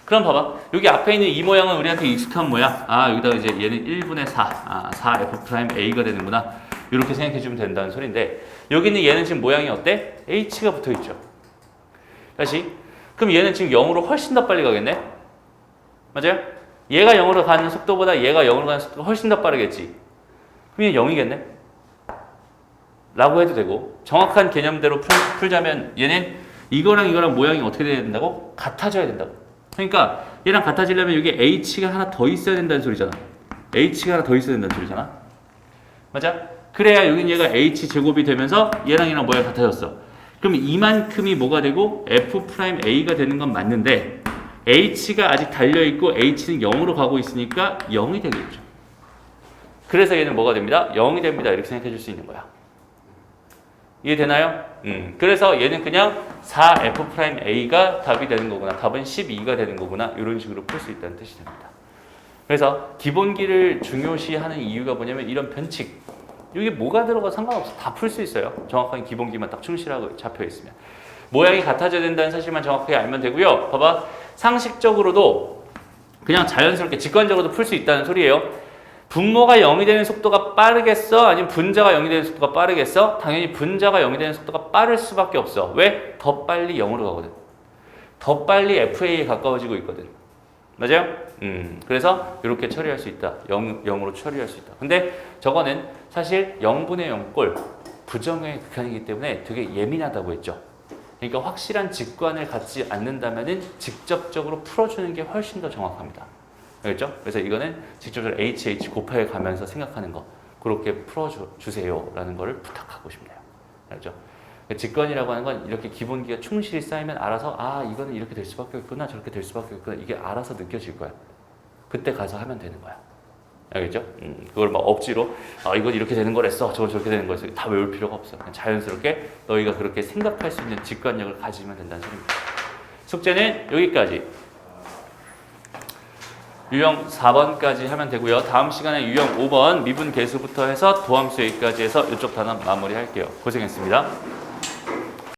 그럼 봐봐. 여기 앞에 있는 이 모양은 우리한테 익숙한 모양. 아 여기다가 이제 얘는 1분의 4 4f'a가 되는구나. 이렇게 생각해주면 된다는 소리인데 여기는 얘는 지금 모양이 어때? h가 붙어있죠. 다시. 그럼 얘는 지금 0으로 훨씬 더 빨리 가겠네? 맞아요? 얘가 0으로 가는 속도보다 얘가 0으로 가는 속도가 훨씬 더 빠르겠지. 그럼 얘는 0이겠네? 라고 해도 되고 정확한 개념대로 풀자면 얘는 이거랑 모양이 어떻게 돼야 된다고? 같아져야 된다고. 그러니까 얘랑 같아지려면 여기 h가 하나 더 있어야 된다는 소리잖아. h가 하나 더 있어야 된다는 소리잖아. 맞아? 그래야 여긴 얘가 h제곱이 되면서 얘랑 모양이 같아졌어. 그럼 이만큼이 뭐가 되고 f'a가 되는 건 맞는데 h가 아직 달려있고 h는 0으로 가고 있으니까 0이 되겠죠. 그래서 얘는 뭐가 됩니다? 0이 됩니다. 이렇게 생각해 줄 수 있는 거야. 이해되나요? 그래서 얘는 그냥 4f'a가 답이 되는 거구나. 답은 12가 되는 거구나. 이런 식으로 풀 수 있다는 뜻이 됩니다. 그래서 기본기를 중요시하는 이유가 뭐냐면 이런 변칙. 여기 뭐가 들어가 상관없어. 다 풀 수 있어요. 정확한 기본기만 딱 충실하고 잡혀 있으면. 모양이 같아져야 된다는 사실만 정확하게 알면 되고요. 봐봐. 상식적으로도 그냥 자연스럽게 직관적으로도 풀 수 있다는 소리예요. 분모가 0이 되는 속도가 빠르겠어? 아니면 분자가 0이 되는 속도가 빠르겠어? 당연히 분자가 0이 되는 속도가 빠를 수밖에 없어. 왜? 더 빨리 0으로 가거든. 더 빨리 FA에 가까워지고 있거든. 맞아요? 그래서 이렇게 처리할 수 있다. 0으로 처리할 수 있다. 근데 저거는 사실 0분의 0꼴 부정의 극한이기 때문에 되게 예민하다고 했죠. 그러니까 확실한 직관을 갖지 않는다면은 직접적으로 풀어주는 게 훨씬 더 정확합니다. 알겠죠? 그래서 이거는 직접적으로 HH 곱하게 가면서 생각하는 거 그렇게 풀어주세요 라는 거를 부탁하고 싶네요. 알겠죠? 직관이라고 하는 건 이렇게 기본기가 충실히 쌓이면 알아서 아 이거는 이렇게 될 수밖에 없구나 저렇게 될 수밖에 없구나 이게 알아서 느껴질 거야. 그때 가서 하면 되는 거야. 알겠죠? 그걸 막 억지로 아 이건 이렇게 되는 거랬어 저건 저렇게 되는 거랬어 다 외울 필요가 없어. 그냥 자연스럽게 너희가 그렇게 생각할 수 있는 직관력을 가지면 된다는 소리입니다. 숙제는 여기까지. 유형 4번까지 하면 되고요. 다음 시간에 유형 5번 미분 계수부터 해서 도함수 여기까지 해서 이쪽 단원 마무리할게요. 고생했습니다.